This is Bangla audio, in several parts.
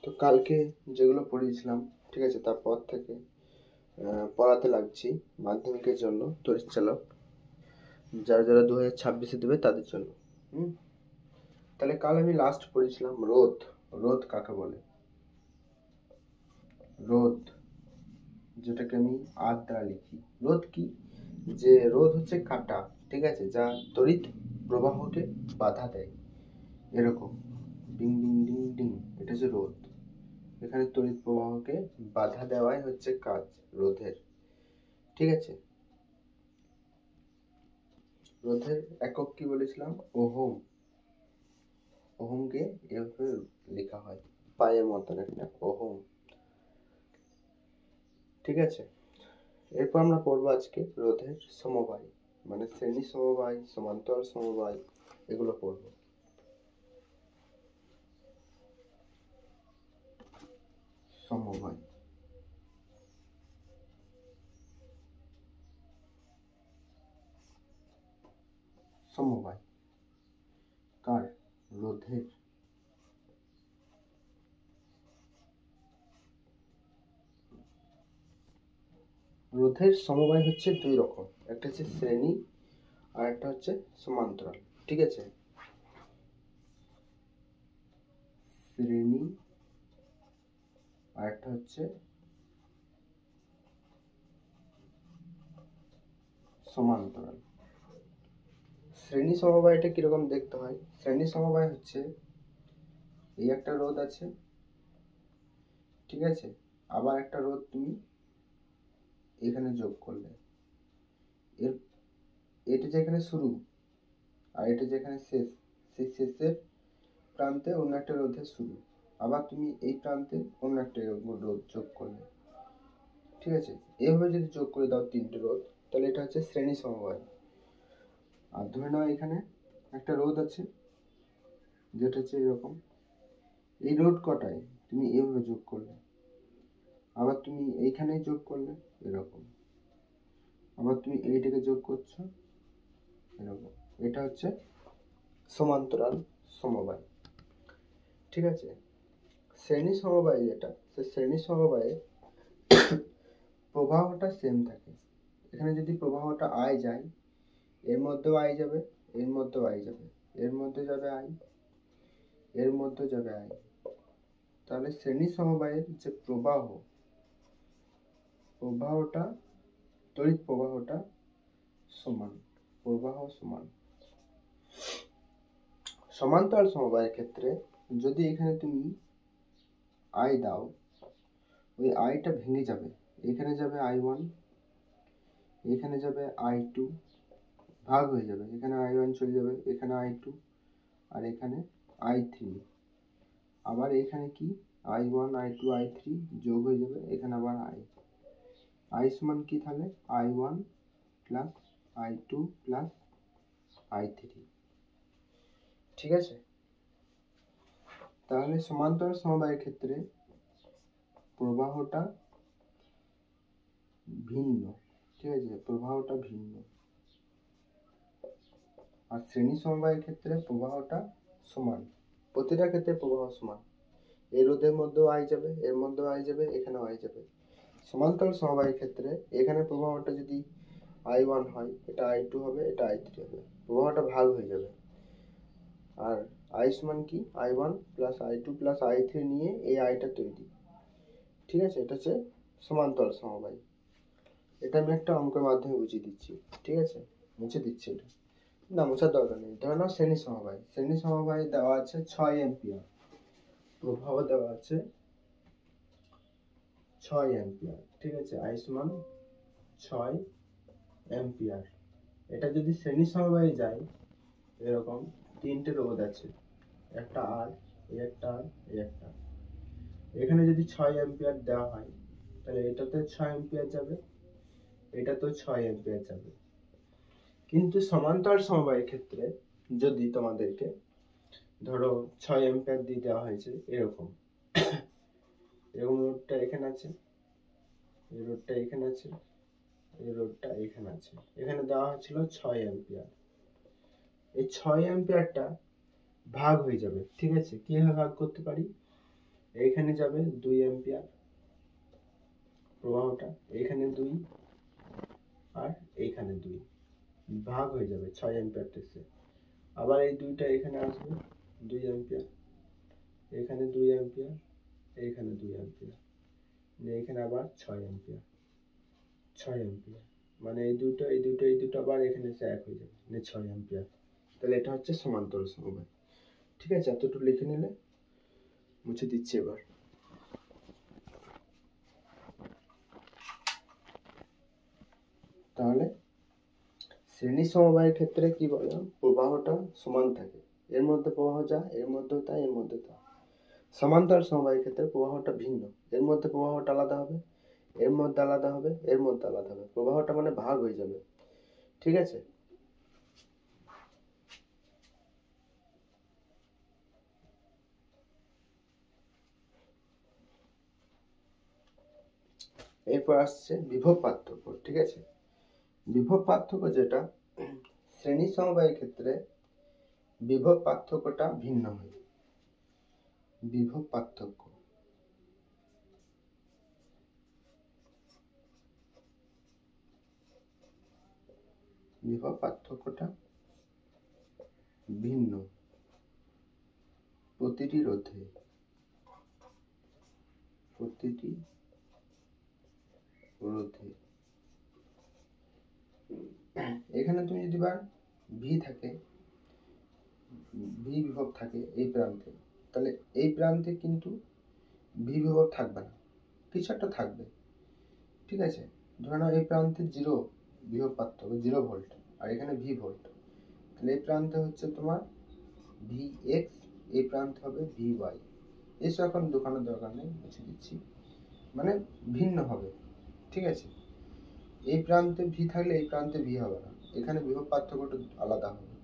তো কালকে যেগুলো পড়িয়েছিলাম, ঠিক আছে, তারপর থেকে পড়াতে লাগছি মাধ্যমিকের জন্য, তড়িৎ চালক, যারা যারা 2026-এ দেবে তাদের জন্য। তাহলে কাল আমি লাস্ট পড়েছিলাম রোধ। রোধ কাকে বলে? রোধ, যেটাকে আমি আর দ্বারা লিখি। রোধ কি? যে রোধ হচ্ছে কাঁটা, ঠিক আছে, যা তড়িৎ প্রবাহকে বাধা দেয়, এরকম ডিং ডিং ডিং ডিং, এটা হচ্ছে রোধ। এখানে তড়িৎ প্রবাহকে বাধা দেওয়াই হচ্ছে কাজ রোধের, ঠিক আছে। রোধের একক কি বলেছিলাম? ওহম। ওহমকে এভাবে লেখা হয়, পায়ের মতন একটা ওহম, ঠিক আছে। এরপর আমরা পড়বো আজকে রোধের সমবায়, মানে শ্রেণী সমবায়, সমান্তরাল সমবায়, এগুলো পড়বো। সমবায়, সমবায় কার? রোধের। রোধের সমবায় হচ্ছে দুই রকম, একটা হচ্ছে শ্রেণী আর একটা হচ্ছে সমান্তরাল, ঠিক আছে। শ্রেণী আর একটা হচ্ছে সমান্তরাল। শ্রেণী সমবায়টা কিরকম দেখতে হয়? শ্রেণী সমবায় হচ্ছে এই একটা রোধ আছে, ঠিক আছে, আবার একটা রোধ তুমি এখানে যোগ করলে, এটা যেখানে শুরু আর এটা যেখানে শেষ, সেই শেষের প্রান্তে অন্য একটা রোধের শুরু, আবার তুমি এই প্রান্তে অন্য একটা রোধ যোগ করলে, ঠিক আছে। এভাবে যদি যোগ করে দাও তিনটে রোধ, তাহলে এটা হচ্ছে শ্রেণী সমবায়। আর ধরে নাও এখানে একটা রোধ আছে যেটা হচ্ছে এরকম, এই রোধ কটায় তুমি এভাবে যোগ করলে, আবার তুমি এইখানে যোগ করলে এরকম, আবার তুমি এইটাকে যোগ করছো এরকম, এটা হচ্ছে সমান্তরাল সমবায়, ঠিক আছে। শ্রেণী সমবায় যেটা, সে শ্রেণী সমবায়ে প্রবাহটা সেম থাকে। এখানে যদি প্রবাহটা আই যায়, এর মধ্যেও আই যাবে, এর মধ্যেও আই যাবে, এর মধ্যে যাবে আই, এর মধ্যে যাবে আই, তাহলে শ্রেণী সমবায়ের যে প্রবাহটা, তড়িৎ প্রবাহটা সমান, প্রবাহ সমান। সমান্তরাল সমবায়ের ক্ষেত্রে যদি এখানে তুমি আই দাও, ওই আইটা ভেঙে যাবে, এখানে যাবে I1, এখানে যাবে I2, ভাগ হয়ে যাবে, এখানে I1 চলে যাবে, এখানে I2, আর এখানে I3, আবার এখানে কি I1 I2 I3 যোগ হয়ে যাবে, এখানে আবার I সমান কি তাহলে? I1 plus I2 plus I3, ঠিক আছে। তাহলে সমান্তরাল সমবায়ের ক্ষেত্রে প্রবাহটা ভিন্ন, ঠিক আছে, প্রবাহটা ভিন্ন। আর শ্রেণী সমবায়ের ক্ষেত্রে প্রবাহটা সমান, প্রতিটা ক্ষেত্রে প্রবাহ সমান। এই রোধের মধ্যেও আই যাবে, এর মধ্যেও আই যাবে, এখানেও আই যাবে। সমান্তরাল সমবায়ের ক্ষেত্রে এখানে প্রবাহটা যদি I1 হয়, এটা I2 হবে, এটা I3 হবে, প্রবাহটা ভাগ হয়ে যাবে। আর I সমান কি? I1 plus I2 plus I3 নিয়ে এই আইটা তৈরি, ঠিক আছে। এটা হচ্ছে সমান্তরাল সমবায়। এটা আমি একটা অঙ্কের মাধ্যমে বুঝিয়ে দিচ্ছি, ঠিক আছে, মুছে দিচ্ছি এটা, না মোছার দরকার নেই। ধরে নাও শ্রেণী সমবায়, শ্রেণী সমবায় দেওয়া আছে 6 অ্যাম্পিয়ার, প্রবাহ দেওয়া আছে 6 অ্যাম্পিয়ার, ঠিক আছে, I সমান 6 অ্যাম্পিয়ার। এটা যদি শ্রেণী সমবায়ে যায়, এরকম তিনটে রোধ আছে, একটা আর, একটা আর, একটা। এখানে যদি 6 অ্যাম্পিয়ার দেওয়া হয়, তাহলে এটাতে 6 অ্যাম্পিয়ার যাবে, এটাতেও 6 অ্যাম্পিয়ার যাবে। কিন্তু সমান্তরাল সমবায়ের ক্ষেত্রে যদি তোমাদেরকে ধরো 6 অ্যাম্পিয়ার দিয়ে দেওয়া হয়েছে, এরকম এরকম রোধটা এখানে আছে, এই রোধটা এখানে আছে, এই রোধটা এখানে আছে, এখানে দেওয়া হয়েছিল 6 অ্যাম্পিয়ার। এই 6 অ্যাম্পিয়ারটা ভাগ হয়ে যাবে, ঠিক আছে। কিভাবে ভাগ করতে পারি? এইখানে যাবে 2 অ্যাম্পিয়ার প্রবাহটা, এইখানে 2 আর এইখানে 2 ভাগ হয়ে যাবে 6 অ্যাম্পিয়ার থেকে। আবার এই 2টা এখানে আসবে 2 অ্যাম্পিয়ার, এখানে 2 অ্যাম্পিয়ার, এইখানে 2 অ্যাম্পিয়ার, এইখানে আবার 6 অ্যাম্পিয়ার, 6 অ্যাম্পিয়ার, মানে এই দুটো আবার এখানে এসে এক হয়ে যাবে, মানে 6 অ্যাম্পিয়ার। তাহলে এটা হচ্ছে সমান্তরাল সমবায়। ঠিক আছে, এতটুকু লিখে নিলে, মুছে দিচ্ছি এবার। তাহলে শ্রেণী সমবায়ের ক্ষেত্রে কি বললাম, প্রবাহটা সমান থাকে, এর মধ্যে প্রবাহ যা, এর মধ্যেও তাই, এর মধ্যে তা। সমান্তরাল সমবায়ের ক্ষেত্রে প্রবাহটা ভিন্ন, এর মধ্যে প্রবাহটা আলাদা হবে, এর মধ্যে আলাদা হবে, এর মধ্যে আলাদা হবে, প্রবাহটা মানে ভাগ হয়ে যাবে। ঠিক আছে, এরপর আসছে বিভব পার্থক্য। ঠিক আছে, বিভব পার্থক্য যেটা, শ্রেণী সমবায়ের ক্ষেত্রে বিভব পার্থক্যটা ভিন্ন হয়। বিভব পার্থক্য বিভব পার্থক্যটা ভিন্ন প্রতিটি রোধে, এখানে তুমি যদি ভি থাকে, ভি বিভব থাকে এই প্রান্তে, তাহলে এই প্রান্তে কিন্তু ভি বিভব থাকবে না, কিছু একটা থাকবে। ঠিক আছে, ধরে নাও এই প্রান্তে 0 বিভব পার্থক্য, 0 ভোল্ট, আর এখানে ভি ভোল্ট, তাহলে এই প্রান্তে হচ্ছে তোমার ভি এক্স, এই প্রান্তে হবে ভি ওয়াই। এসব এখন দোকানের দরকার নেই, মুছে দিচ্ছি, মানে ভিন্ন হবে। ঠিক আছে, এই প্রান্তে ভি থাকলে এই প্রান্তে ভি হবে না, এখানে বিভব পার্থক্যটা আলাদা হবে,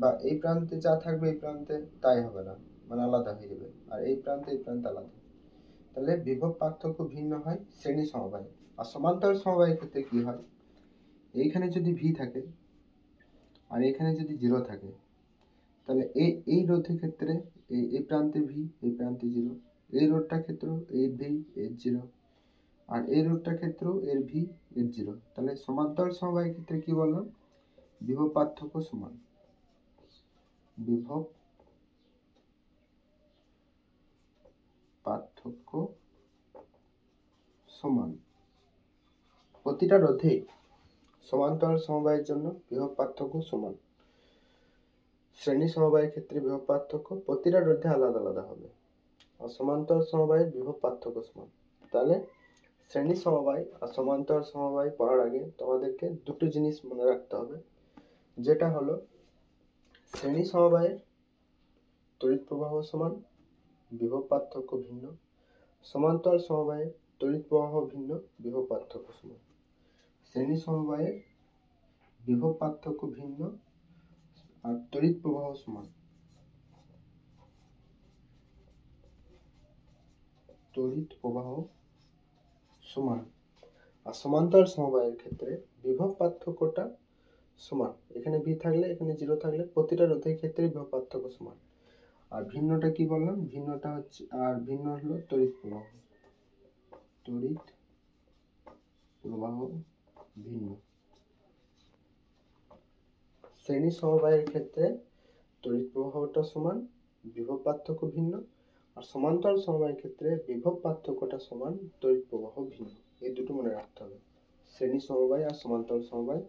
বা এই প্রান্তে যা থাকবে এই প্রান্তে তাই হবে না, মানে আলাদা হয়ে যাবে, আর এই প্রান্তে আলাদা। তাহলে বিভব পার্থক্য ভিন্ন হয় শ্রেণী সমবায়। আর সমান্তরাল সমবায়ের ক্ষেত্রে কি হয়, এইখানে যদি ভি থাকে আর এখানে যদি 0 থাকে, তাহলে এই রোধের ক্ষেত্রে এই প্রান্তে ভি, এই প্রান্তে 0, এই রোধটার ক্ষেত্রেও এই ভি, এর 0, আর এই রোধটার ক্ষেত্রেও এর ভি, এর 0। তাহলে সমান্তরাল সমবায়ের ক্ষেত্রে কি বললাম, বিভব পার্থক্য সমান, বিভব পার্থক্য সমান প্রতিটা রোধে। সমান্তরাল সমবায়ের জন্য বিভব পার্থক্য সমান। শ্রেণী সমবায়ের ক্ষেত্রে বিভব পার্থক্য প্রতিটা রোধে আলাদা আলাদা হবে, আর সমান্তরাল সমবায়ের বিভব পার্থক্য সমান। তাহলে শ্রেণী সমবায় আর সমান্তরাল সমবায় পড়ার আগে তোমাদেরকে দুটো জিনিস মনে রাখতে হবে, যেটা হলো শ্রেণী সমবায়ের তড়িৎ প্রবাহ সমান, বিভব পার্থক্য ভিন্ন। সমান্তরাল সমবায়ের তড়িৎ প্রবাহ ভিন্ন, বিভব পার্থক্য সমান। শ্রেণী সমবায়ের বিভব পার্থক্য ভিন্ন আর তড়িৎ প্রবাহ সমান, তড়িৎ প্রবাহ সমান। আর সমান্তরাল সমবায়ের ক্ষেত্রে বিভব পার্থক্যটা সমান, এখানে ভি থাকলে এখানে 0 থাকলে প্রতিটা রোধের ক্ষেত্রে বিভব পার্থক্য সমান। আর ভিন্নটা কি বললাম, ভিন্নটা হচ্ছে, আর ভিন্ন হলো তড়িৎ প্রবাহ, তড়িৎ প্রবাহ ভিন্ন। শ্রেণী সমবায়ের ক্ষেত্রে তড়িৎ প্রবাহটা সমান, বিভব পার্থক্য ভিন্ন। আর সমান্তরাল সমবায়ের ক্ষেত্রে বিভব পার্থক্যটা সমান, তড়িৎ প্রবাহ ভিন্ন। এই দুটো মনে রাখতে হবে শ্রেণী সমবায় আর সমান্তরাল সমবায়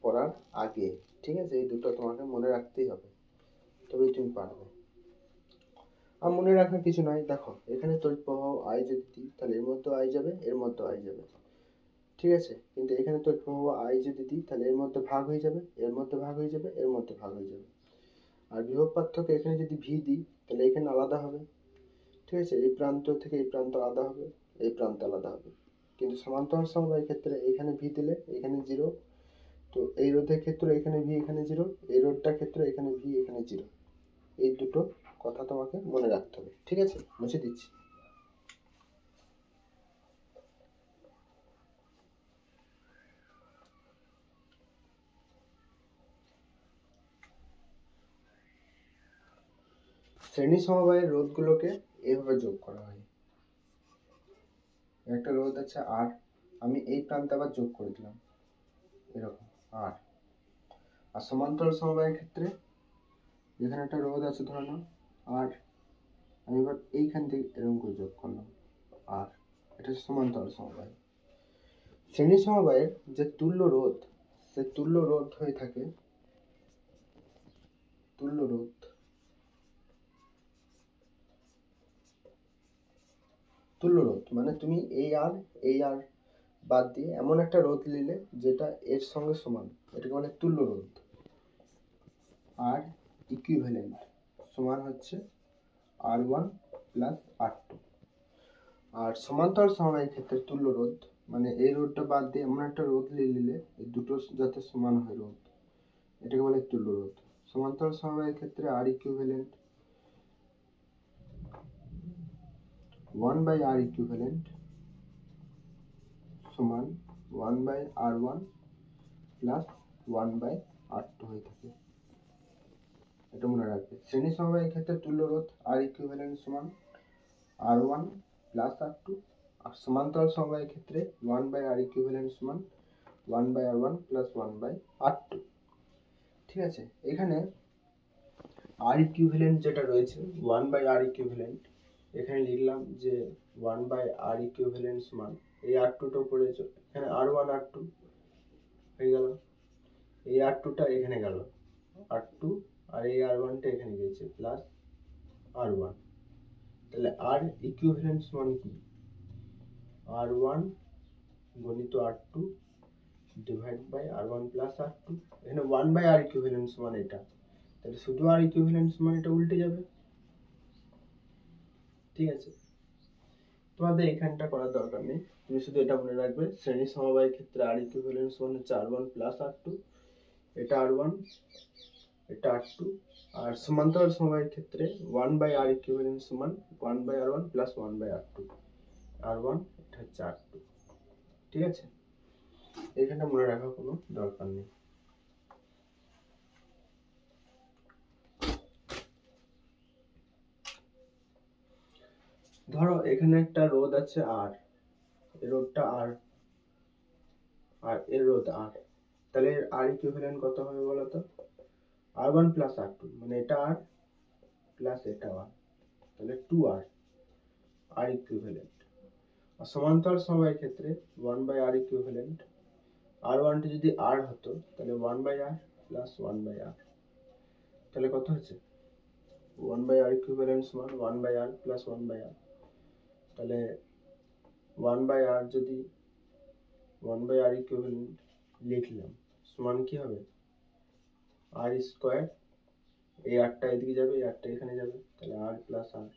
পড়ার আগে। ঠিক আছে, এই দুটো তোমাকে মনে রাখতেই হবে, তবেই তুমি পারবে। আর মনে রাখার কিছু নাই, দেখো এখানে তড়িৎ প্রবাহ আই যদি দিই, তাহলে এর মধ্যে আই যাবে, এর মধ্যে আই যাবে। ঠিক আছে, কিন্তু এখানে তড়িৎ প্রবাহ আই যদি দিই, তাহলে এর মধ্যে ভাগ হয়ে যাবে, এর মধ্যে ভাগ হয়ে যাবে, এর মধ্যে ভাগ হয়ে যাবে। আর বিভব পার্থক্য এখানে যদি ভি দিই, তাহলে এখানে আলাদা হবে। ঠিক আছে, এই প্রান্ত থেকে এই প্রান্ত আলাদা হবে, এই প্রান্ত আলাদা হবে। কিন্তু সমান্তরাল সমবায়ের ক্ষেত্রে এখানে ভি দিলে এখানে 0, তো এই রোধের ক্ষেত্রে এখানে ভি, এখানে 0, এই রোধটার ক্ষেত্রে এখানে ভি, এখানে 0। এই দুটো কথা তোমাকে মনে রাখতে হবে। ঠিক আছে, মুছে দিচ্ছি। শ্রেণী সমবায়ের রোধগুলোকে এভাবে যোগ করা হয়। একটা রোধ আছে আর, আমি এই প্রান্তে আবার যোগ করে দিলাম এরকম আর। আর সমান্তরাল সমবায়ের ক্ষেত্রে এখানে একটা রোধ আছে ধরে নাও আর, আমি এবার এইখান থেকে এরকম করে যোগ করলাম আর। এটা সমান্তরাল সমবায়। শ্রেণী সমবায়ের যে তুল্য রোধ, সে তুল্য রোধ হয়ে থাকে তুল্য রোধ। তুল্য রোধ মানে তুমি এই আর বাদ দিয়ে এমন একটা রোধ নিলে যেটা এর সঙ্গে সমান, এটাকে বলে তুল্য রোধ। আর ইকুইভ্যালেন্ট সমান হচ্ছে R1 প্লাস R2। আর সমান্তরাল সমবায়ের ক্ষেত্রে তুল্য রোধ মানে এই রোধটা বাদ দিয়ে এমন একটা রোধ নিলে এই দুটো যাতে সমান হয় রোধ, এটাকে বলে তুল্য রোধ। সমান্তরাল সমবায়ের ক্ষেত্রে R ইকুইভ্যালেন্ট 1/R ইকুইভ্যালেন্ট সমান 1/R1 প্লাস 1/R2 হয়ে থাকে। এটা মনে রাখবে। শ্রেণী সমবায়ের ক্ষেত্রে তুল্য রোধ R ইকুইভ্যালেন্ট সমান R1 প্লাস R2। আর সমান্তরাল সমবায়ের ক্ষেত্রে 1/R ইকুইভ্যালেন্ট সমান 1/R1 প্লাস 1/R2। ঠিক আছে, এখানে R ইকুইভ্যালেন্ট যেটা রয়েছে 1/R ইকুইভ্যালেন্ট, এখানে লিখলাম যে 1/R ইকুইভ্যালেন্ট সমান এই R2টা উপরে এখানে R1 R2 হয়ে গেল, এই R2টা এখানে গেল R2 আর এই R1টা এখানে গেছে প্লাস R1। তাহলে R ইকুইভ্যালেন্ট সমান কি R1 গণিত R2 divide by R1 plus R2। এখানে 1/R ইকুইভ্যালেন্ট সমান এটা, তাহলে শুধু R ইকুইভ্যালেন্ট সমান এটা উল্টে যাবে। ঠিক আছে, তোমাদের এখানটা করার দরকার নেই, তুমি শুধু এটা মনে রাখবে শ্রেণী সমবায়ের ক্ষেত্রে R ইকুইভ্যালেন্ট সমান হচ্ছে R1 প্লাস R2, এটা R1 এটা R2। আর সমান্তরাল সমবায়ের ক্ষেত্রে 1/R ইকুইভ্যালেন্ট সমান 1/R1 প্লাস 1/R2। R1 এটা হচ্ছে R2। ঠিক আছে, এখানে মনে রাখার কোনো দরকার নেই। ধরো এখানে একটা রোধ আছে R, এই রোধটা R আর এর রোধ R, তাহলে R ইকুইভ্যালেন্ট কত হবে বলো তো? R1 প্লাস R2 মানে এটা R প্লাস এটা R, তাহলে 2R R ইকুইভ্যালেন্ট। আর সমান্তরাল সমবায়ের ক্ষেত্রে 1/R ইকুইভ্যালেন্ট, R1 টা যদি R হতো তাহলে 1/R প্লাস 1/R, তাহলে কত হচ্ছে 1/R ইকুইভ্যালেন্ট সমান 1/R প্লাস 1/R। তাহলে 1/R যদি 1/R ইকুইভ্যালেন্ট লিখলাম সমান কি হবে R স্কয়ার, এই আরটা এদিকে যাবে এই আরটা এখানে যাবে, তাহলে R প্লাস R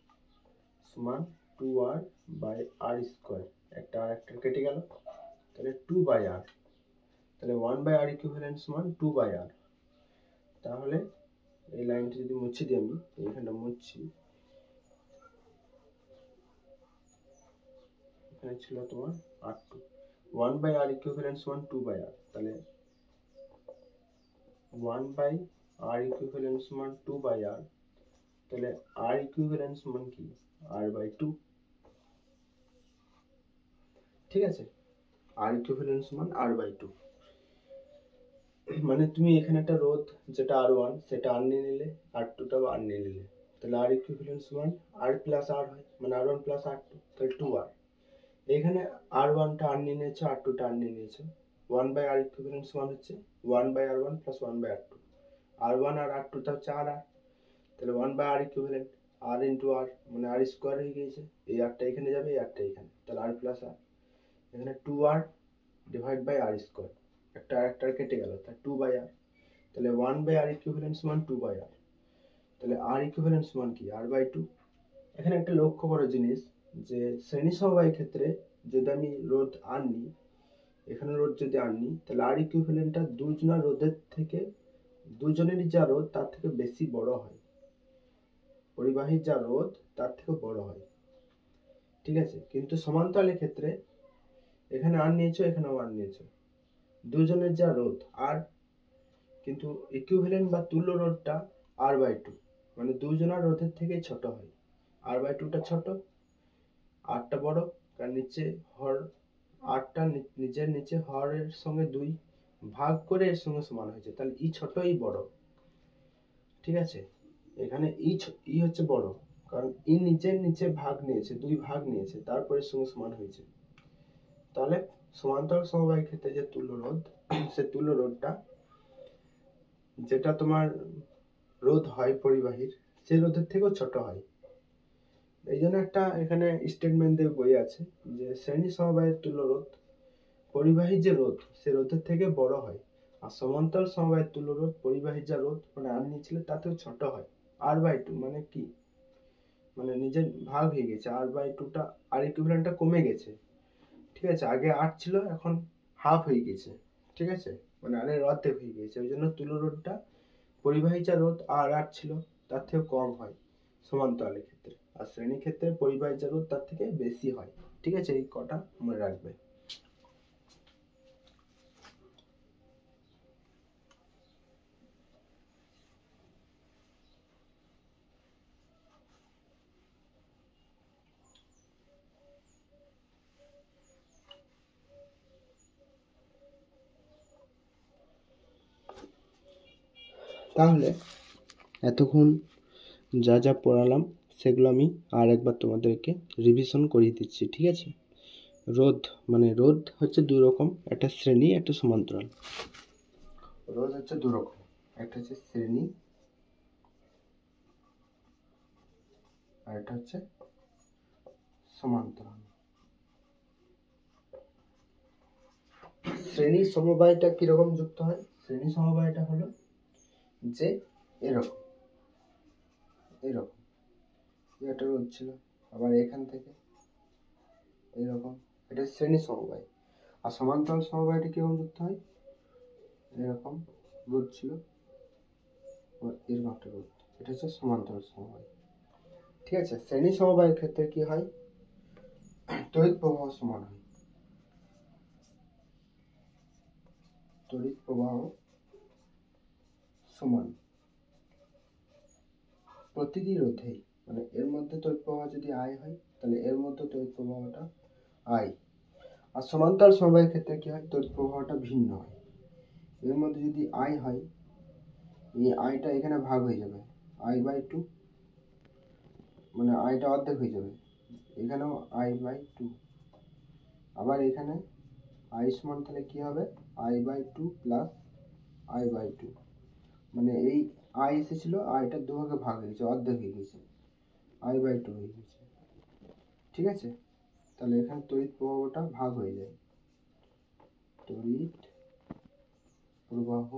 সমান 2R বাই R স্কয়ার। একটা আর একটা কেটে গেল, তাহলে 2/R, তাহলে 1/R ইকুইভ্যালেন্ট সমান 2/R। তাহলে এই লাইনটা যদি মুছে দিই, আমি এইখানটা মুছছি, এখানে ছিল তোমার R2, 1/R ইকুইভ্যালেন্ট সমান 2/R, তাহলে 1/R ইকুইভ্যালেন্ট সমান 2/R, তাহলে R ইকুইভ্যালেন্ট সমান কি R/2। ঠিক আছে, R ইকুইভ্যালেন্ট সমান R/2। মানে তুমি এখানে একটা রোধ যেটা R1 সেটা R নিয়ে নিলে, R2টাও R নিয়ে নিলে, তাহলে R ইকুইভ্যালেন্ট সমান R প্লাস R হয়, মানে R1 প্লাস R2, তাহলে 2R। এখানে R1টা R নিয়ে নিয়েছে, R2টা R নিয়ে নিয়েছে, 1/R ইকুইভ্যালেন্ট সমান হচ্ছে 1/R1 প্লাস 1/R2। R1 আর R2টা হচ্ছে R, তাহলে 1/R equivalent R into R মানে R স্কোয়ার হয়ে গিয়েছে, এই আরটা এখানে যাবে এই আরটা এখানে, তাহলে R প্লাস R, এখানে 2R divide by R square, একটা আরেকটা কেটে গেল, তাহলে 2/R, তাহলে 1/R ইকুইভ্যালেন্ট সমান 2/R, তাহলে R ইকুইভ্যালেন্ট সমান কি R/2। এখানে একটা লক্ষ্য করার জিনিস যে শ্রেণী সমবায়ের ক্ষেত্রে যদি আমি রোধ R নিই, এখানে রোধ যদি R নিই, তাহলে R ইকুইভ্যালেন্টটা দুজনের রোধের থেকে, দুজনেরই যা রোধ তার থেকে বেশি বড় হয়, পরিবাহীর যা রোধ তার থেকে বড় হয়। ঠিক আছে, কিন্তু সমান্তরালের ক্ষেত্রে এখানে R নিয়েছো এখানেও R নিয়েছো, দুজনের যা রোধ R, কিন্তু ইকুইভ্যালেন্ট বা তুল্য রোধটা R/2। মানে দুজনার রোধের থেকে ছোট হয়। r/2টা ছোট, rটা বড়, কারণ নিচে হর rটা নিজের নিচে হরের সঙ্গে 2 ভাগ করে এর সঙ্গে সমান হয়েছে, তাহলে ই ছোট ই বড়। ঠিক আছে, এখানে ই হচ্ছে বড়, কারণ ই নিজের নিচে ভাগ নিয়েছে, 2 ভাগ নিয়েছে, তারপরে সঙ্গে সমান হয়েছে। তাহলে সমান্তরাল সমবায়ের ক্ষেত্রে যে তুল্য রোধ, সে তুল্য রোধটা যেটা তোমার রোধ হয় পরিবাহীর, সে রোধের থেকেও ছোট হয়। এই জন্য একটা এখানে স্টেটমেন্ট দিয়ে বই আছে যে শ্রেণী সমবায়ের তুল্য রোধ পরিবাহীর যে রোধ, সে রোধের থেকে বড় হয়, আর সমান্তরাল সমবায়ের তুল্য রোধ পরিবাহীর যা রোধ মানে আর নিয়েছিল তাতেও ছোট হয়। r/2 মানে কি, মানে নিজের ভাগ হয়ে গেছে, r/2টা আর ইকুইভ্যালেন্টটা কমে গেছে। ঠিক আছে, আগে 8 ছিল, এখন হাফ হয়ে গেছে। ঠিক আছে, মানে আর এর অর্ধেক হয়ে গেছে। ওই জন্য তুল্য রোধটা পরিবাহী যা রোধ r8 ছিল তার থেকে কম হয় সমান্তরালের ক্ষেত্রে, আর শ্রেণী ক্ষেত্রে পরিবাহী যা রোধ তার থেকে বেশি হয়। ঠিক আছে, এই কটা মনে রাখবে। তাহলে এতক্ষণ যা যা পড়ালাম সেগুলো আমি আর একবার তোমাদেরকে রিভিশন করিয়ে দিচ্ছি। ঠিক আছে, রোধ মানে রোধ হচ্ছে দুই রকম, একটা শ্রেণী একটা সমান্তরাল। রোধ হচ্ছে দু রকম, একটা হচ্ছে শ্রেণী আর একটা হচ্ছে সমান্তরাল। শ্রেণী সমবায়টা কিরকম যুক্ত হয়? শ্রেণী সমবায়টা হলো যে এরকম এরকম একটা রোধ ছিল, আবার এখান থেকে এরকম, এটা শ্রেণী সমবায়। আর সমান্তরাল সমবায়টা কিরকম যুক্ত হয়? এরকম রোধ ছিল, এরকম একটা রোধ, এটা হচ্ছে সমান্তরাল সমবায়। ঠিক আছে, শ্রেণী সমবায়ের ক্ষেত্রে কি হয়? তড়িৎ প্রবাহ সমান হয়, তড়িৎ প্রবাহ সমান প্রতিটি রোধেই, মানে এর মধ্যে তড়িৎ প্রবাহ যদি I হয় তাহলে এর মধ্যে তড়িৎ প্রবাহটা I। আর সমান্তরাল সমবায়ের ক্ষেত্রে কি হয়? তড়িৎ প্রবাহটা ভিন্ন হয়। এর মধ্যে যদি I হয়, এই Iটা এখানে ভাগ হয়ে যাবে, I/2, মানে Iটা অর্ধেক হয়ে যাবে, এখানেও I/2, আবার এখানে I সমান তাহলে কি হবে? I/2 প্লাস I/2, মানে এই I এসেছিল, Iটা দুভাগে ভাগ হয়ে গেছে, অর্ধেক হয়ে গেছে, I/2 হয়ে গেছে। ঠিক আছে, তাহলে এখানে তড়িৎ প্রবাহটা ভাগ হয়ে যায়, তড়িৎ প্রবাহ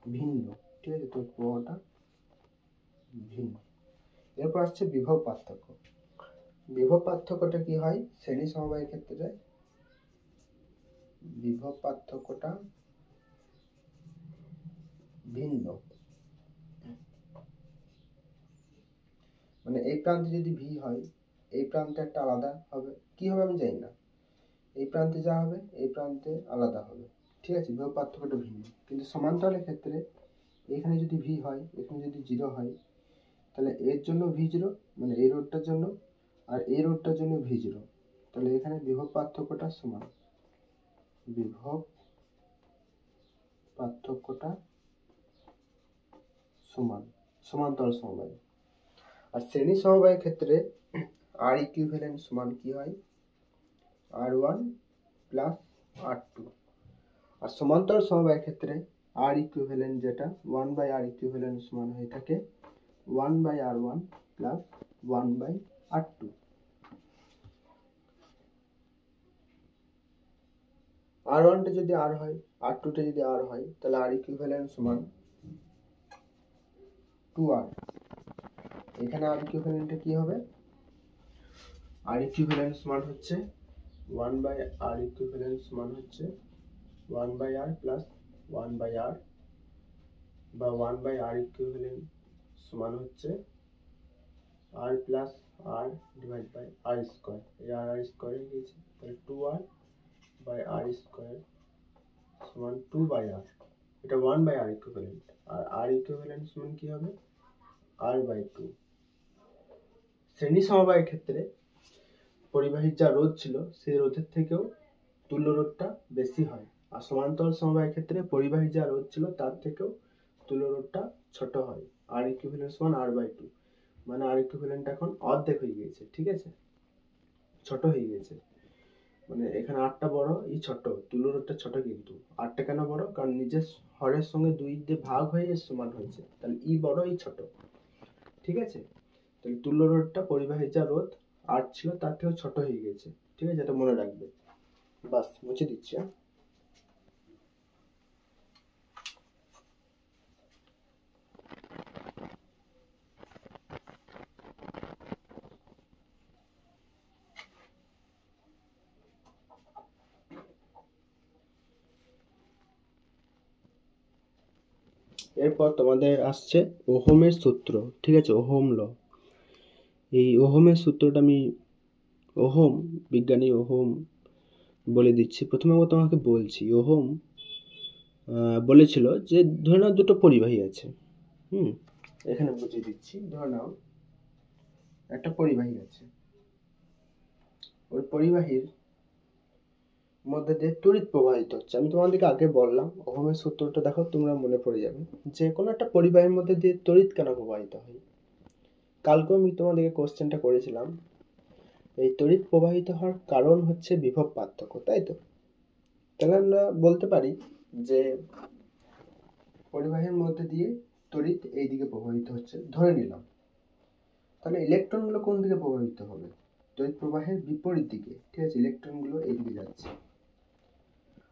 ভিন্ন। ঠিক আছে, তড়িৎ প্রবাহটা ভিন্ন। এরপর আসছে বিভব পার্থক্য। বিভব পার্থক্যটা কি হয় শ্রেণী সমবায়ের ক্ষেত্রে? বিভব পার্থক্যটা ভিন্ন, মানে এই প্রান্তে যদি ভি হয়, এই প্রান্তে একটা আলাদা হবে, কি হবে আমি জানি না, এই প্রান্তে যা হবে এই প্রান্তে আলাদা হবে। ঠিক আছে, বিভব পার্থক্যটা ভিন্ন। কিন্তু সমান্তরালের ক্ষেত্রে এখানে যদি ভি হয়, এখানে যদি 0 হয়, তাহলে এর জন্য v0, মানে এই রোধটার জন্য, আর এই রোধটার জন্য v0, তাহলে এখানে বিভব পার্থক্যটা সমান, বিভব পার্থক্যটা সমান সমান্তরাল সমবায়। আর শ্রেণী সমবায়ের ক্ষেত্রে R ইকুইভ্যালেন্ট সমান কি হয়? R1 plus R2। আর সমান্তরাল সমবায়ের ক্ষেত্রে R ইকুইভ্যালেন্ট যেটা 1/R ইকুইভ্যালেন্ট সমান হয়ে থাকে 1/R1 প্লাস 1/R2। R1টা যদি R হয়, R2টা যদি R হয়, তাহলে R ইকুইভ্যালেন্ট সমান 2R। এখানে R ইকুইভ্যালেন্টটা কি হবে? R ইকুইভ্যালেন্ট সমান হচ্ছে 1/R ইকুইভ্যালেন্ট সমান হচ্ছে 1/R প্লাস 1/R, বা 1/R ইকুইভ্যালেন্ট সমান হচ্ছে R plus R divide by R square. এই R স্কয়ার হয়ে গেছে, তাহলে 2R বাই R স্কয়ার সমান 2/R। এটা 1/R ইকুইভ্যালেন্ট, আর R ইকুইভ্যালেন্ট সমান কি হবে? R/2। শ্রেণী সমবায়ের ক্ষেত্রে পরিবাহীর যা রোধ ছিল সেই রোধের থেকেও তুল্য রোধটা বেশি হয়, আর সমান্তরাল সমবায়ের ক্ষেত্রে পরিবাহীর যা রোধ ছিল তার থেকেও তুল্য রোধটা ছোট হয়। R ইকুইভ্যালেন্ট সমান R/2, মানে R ইকুইভ্যালেন্ট এখন অর্ধেক হয়ে গিয়েছে, ঠিক আছে, ছোট হয়ে গেছে। মানে এখানে আরটা বড়, ই ছোট, তুল্য রোধটা ছোট, কিন্তু আরটা কেন বড়, কারণ নিজের হরের সঙ্গে 2 দিয়ে ভাগ হয়ে সমান হয়েছে, তাহলে ই বড় ই ছোট, ঠিক আছে। তাহলে তুল্য রোধটা পরিবাহীর যা রোধ আর ছিল তার থেকেও ছোট হয়ে গেছে, ঠিক আছে, এটা মনে রাখবে। বাস, মুছে দিচ্ছি। এরপর তোমাদের আসছে ওহমের সূত্র, ঠিক আছে, ওহম ল। এই ওহমের সূত্রটা আমি ওহম বিজ্ঞানী ওহম বলে দিচ্ছি। প্রথমে তোমাকে বলছি, ওহম বলেছিল যে ধরে নাও দুটো পরিবাহী আছে, এখানে বুঝিয়ে দিচ্ছি। ধরে নাও একটা পরিবাহী আছে, ওই পরিবাহীর মধ্যে দিয়ে তড়িৎ প্রবাহিত হচ্ছে। আমি তোমাদেরকে আগে বললাম ওহমের সূত্রটা দেখো, তোমরা মনে পড়ে যাবে যে কোনো একটা পরিবাহীর মধ্যে দিয়ে তড়িৎ কেন প্রবাহিত হয়। কালকে আমি তোমাদেরকে কোশ্চেনটা করেছিলাম, এই তড়িৎ প্রবাহিত হওয়ার কারণ হচ্ছে বিভব পার্থক্য, তাই তো। তাহলে আমরা বলতে পারি যে পরিবাহীর মধ্যে দিয়ে তড়িৎ এই দিকে প্রবাহিত হচ্ছে, ধরে নিলাম। তাহলে ইলেকট্রনগুলো কোন দিকে প্রবাহিত হবে? তড়িৎ প্রবাহের বিপরীত দিকে, ঠিক আছে, ইলেকট্রনগুলো এই দিকে যাচ্ছে।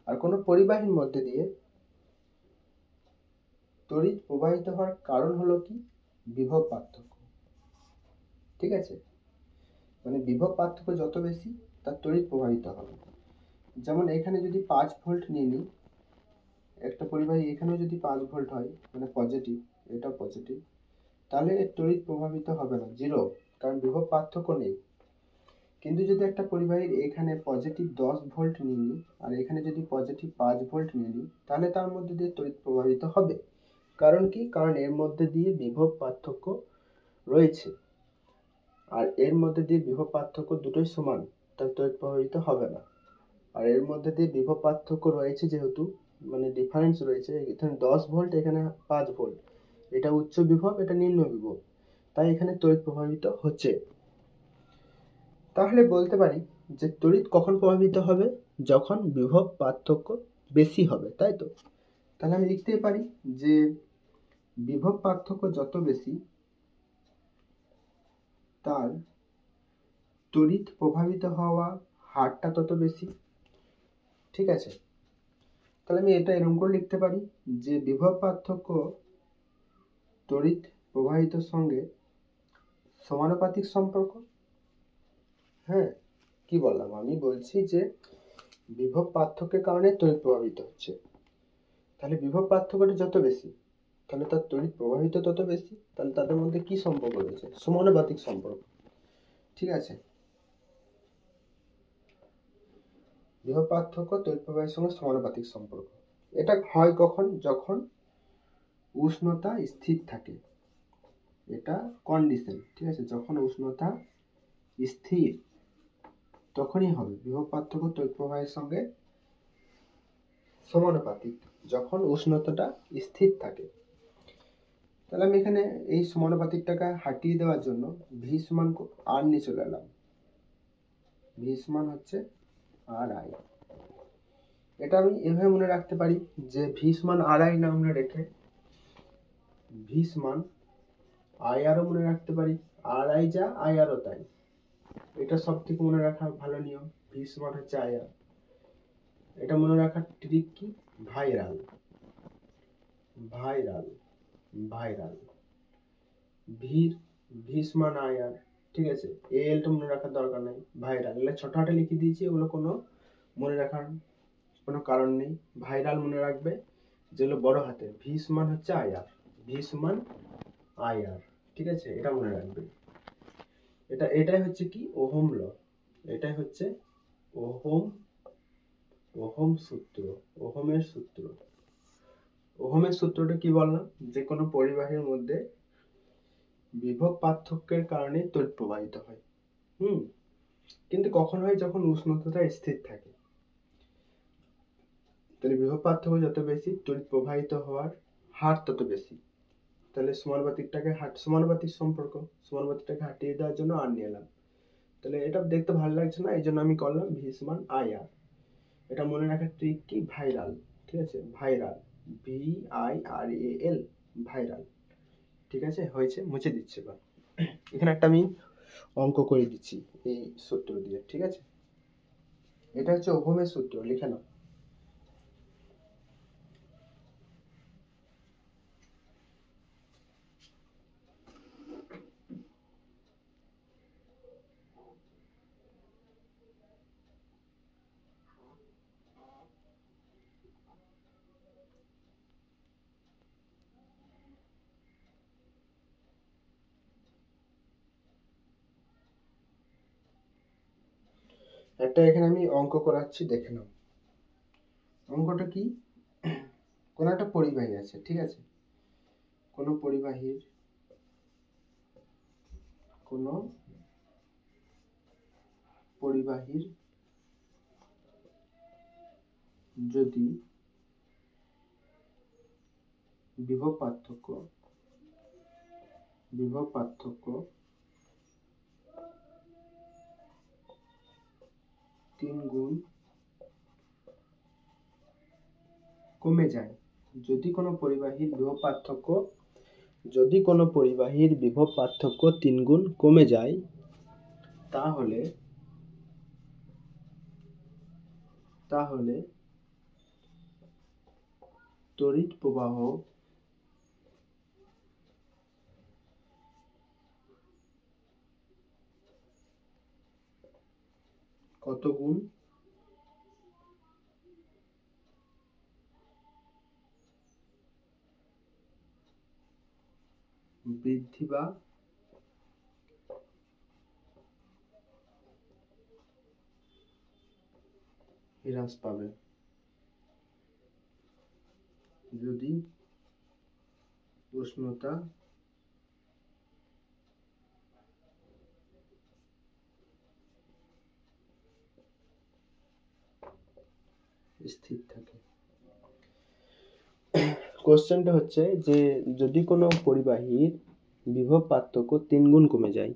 আর কোনো পরিবাহীর মধ্যে দিয়ে তড়িৎ প্রবাহিত হওয়ার কারণ হলো কি? বিভব পার্থক্য, ঠিক আছে। মানে বিভব পার্থক্য যত বেশি তার তড়িৎ প্রবাহিত হবে। যেমন এখানে যদি 5 ভোল্ট নিয়ে নিই, একটা পরিবাহী এখানে যদি 5 ভোল্ট হয়, মানে পজিটিভ, এটা পজিটিভ, তাহলে এর তড়িৎ প্রভাবিত হবে না, জিরো, কারণ বিভব পার্থক্য নেই। কিন্তু যদি একটা পরিবাহীর এখানে পজিটিভ 10 ভোল্ট নিয়ে নিই আর এখানে যদি পজিটিভ 5 ভোল্ট নিয়ে নিই, তাহলে তার মধ্যে দিয়ে তড়িৎ প্রভাবিত হবে। কারণ কি? কারণ এর মধ্যে দিয়ে বিভব পার্থক্য রয়েছে, আর এর মধ্যে দিয়ে বিভব পার্থক্য দুটোই সমান, তার তড়িৎ প্রভাবিত হবে না। আর এর মধ্যে দিয়ে বিভব পার্থক্য রয়েছে যেহেতু, মানে ডিফারেন্স রয়েছে, এখানে 10 ভোল্ট এখানে 5 ভোল্ট, এটা উচ্চ বিভব এটা নিম্ন বিভব, তাই এখানে তড়িৎ প্রভাবিত হচ্ছে। তাহলে বলতে পারি যে তড়িৎ কখন প্রভাবিত হবে? যখন বিভব পার্থক্য বেশি হবে, তাই তো। তাহলে আমি লিখতেই পারি যে বিভব পার্থক্য যত বেশি তার তড়িৎ প্রভাবিত হওয়া হারটা তত বেশি, ঠিক আছে। তাহলে আমি এটা এরকম করে লিখতে পারি যে বিভব পার্থক্য তড়িৎ প্রবাহিতর সঙ্গে সমানুপাতিক সম্পর্ক। হ্যাঁ, কি বললাম? আমি বলছি যে বিভব পার্থক্যের কারণে তড়িৎ প্রবাহিত হচ্ছে, তাহলে বিভব পার্থক্যটা যত বেশি তাহলে তার তড়িৎ প্রবাহিত তত বেশি, তাহলে তাদের মধ্যে কি সম্পর্ক রয়েছে? সমানুপাতিক সম্পর্ক, ঠিক আছে। বিভব পার্থক্য তড়িৎ প্রবাহের সঙ্গে সমানুপাতিক সম্পর্ক। এটা হয় কখন? যখন উষ্ণতা স্থির থাকে, এটা কন্ডিশন, ঠিক আছে। যখন উষ্ণতা স্থির তখনই হবে বিভব পার্থক্য তড়িৎ প্রবাহের সঙ্গে সমানুপাতিক, যখন উষ্ণতাটা স্থির থাকে। তাহলে আমি এখানে এই সমানুপাতিকটাকে হাটিয়ে দেওয়ার জন্য ভি সমান আর নিয়ে চলে এলাম। ভি সমান হচ্ছে আর আই। এটা আমি এভাবে মনে রাখতে পারি যে ভি সমান আর আই না মনে রেখে ভি সমান আই আরও মনে রাখতে পারি, আর আই যা আই আরও তাই। এটা সব থেকে মনে রাখার ভালো নিয়ম। ভি সমান হচ্ছে আই আর। এটা মনে রাখার ট্রিক কি? Viral, viral, viral. ভি সমান আই আর, ঠিক আছে। এলটা মনে রাখার দরকার নেই, ভাইরাল, এগুলো ছোট হাতে লিখে দিয়েছি, এগুলো কোনো মনে রাখার কোনো কারণ নেই। ভাইরাল মনে রাখবে যেগুলো বড় হাতে। ভি সমান হচ্ছে আই আর, ভি সমান আই আর, ঠিক আছে, এটা মনে রাখবে। এটাই হচ্ছে কি? ওহম ল। এটাই হচ্ছে ওহম সূত্র, ওহমের সূত্র। ওহমের সূত্রটা কি বললাম? যে কোনো পরিবাহীর মধ্যে বিভব পার্থক্যের কারণে তড়িৎ প্রবাহিত হয়। কিন্তু কখন হয়? যখন উষ্ণতাটা স্থির থাকে। তাহলে বিভব পার্থক্য যত বেশি, তড়িৎ প্রবাহিত হওয়ার হার তত বেশি। তাহলে সমানুপাতিক সম্পর্ক, সমানুপাতিকটাকে হাটিয়ে দেওয়ার জন্য আর নিয়ে এলাম। তাহলে এটা দেখতে ভালো লাগছে না, এই জন্য আমি করলাম ভি সমান আই আর। এটা মনে রাখার ট্রিক কি? ভাইরাল। ঠিক আছে, ভাইরাল, VIRAL, ভাইরাল। ঠিক আছে, হয়েছে, মুছে দিচ্ছি। এবার এখানে একটা আমি অঙ্ক করে দিচ্ছি এই সূত্র দিয়ে। ঠিক আছে, এটা হচ্ছে ওহমের সূত্র, লিখে নাও। একটা এখানে আমি অঙ্ক করাচ্ছি, দেখে নাও। অঙ্কটা কি? কোনো একটা পরিবাহী আছে, ঠিক আছে, কোনো পরিবাহীর যদি বিভব পার্থক্য 3 গুণ কমে যায়, যদি কোনো পরিবাহীর বিভব পার্থক্য 3 গুণ কমে যায়, তাহলে তড়িৎ প্রবাহ কত গুণ বৃদ্ধি বা হ্রাস পাবে যদি উষ্ণতা স্থির থাকে। কোশ্চেনটা হচ্ছে যে যদি কোনো পরিবাহীর বিভব পার্থক্য 3 গুণ কমে যায়,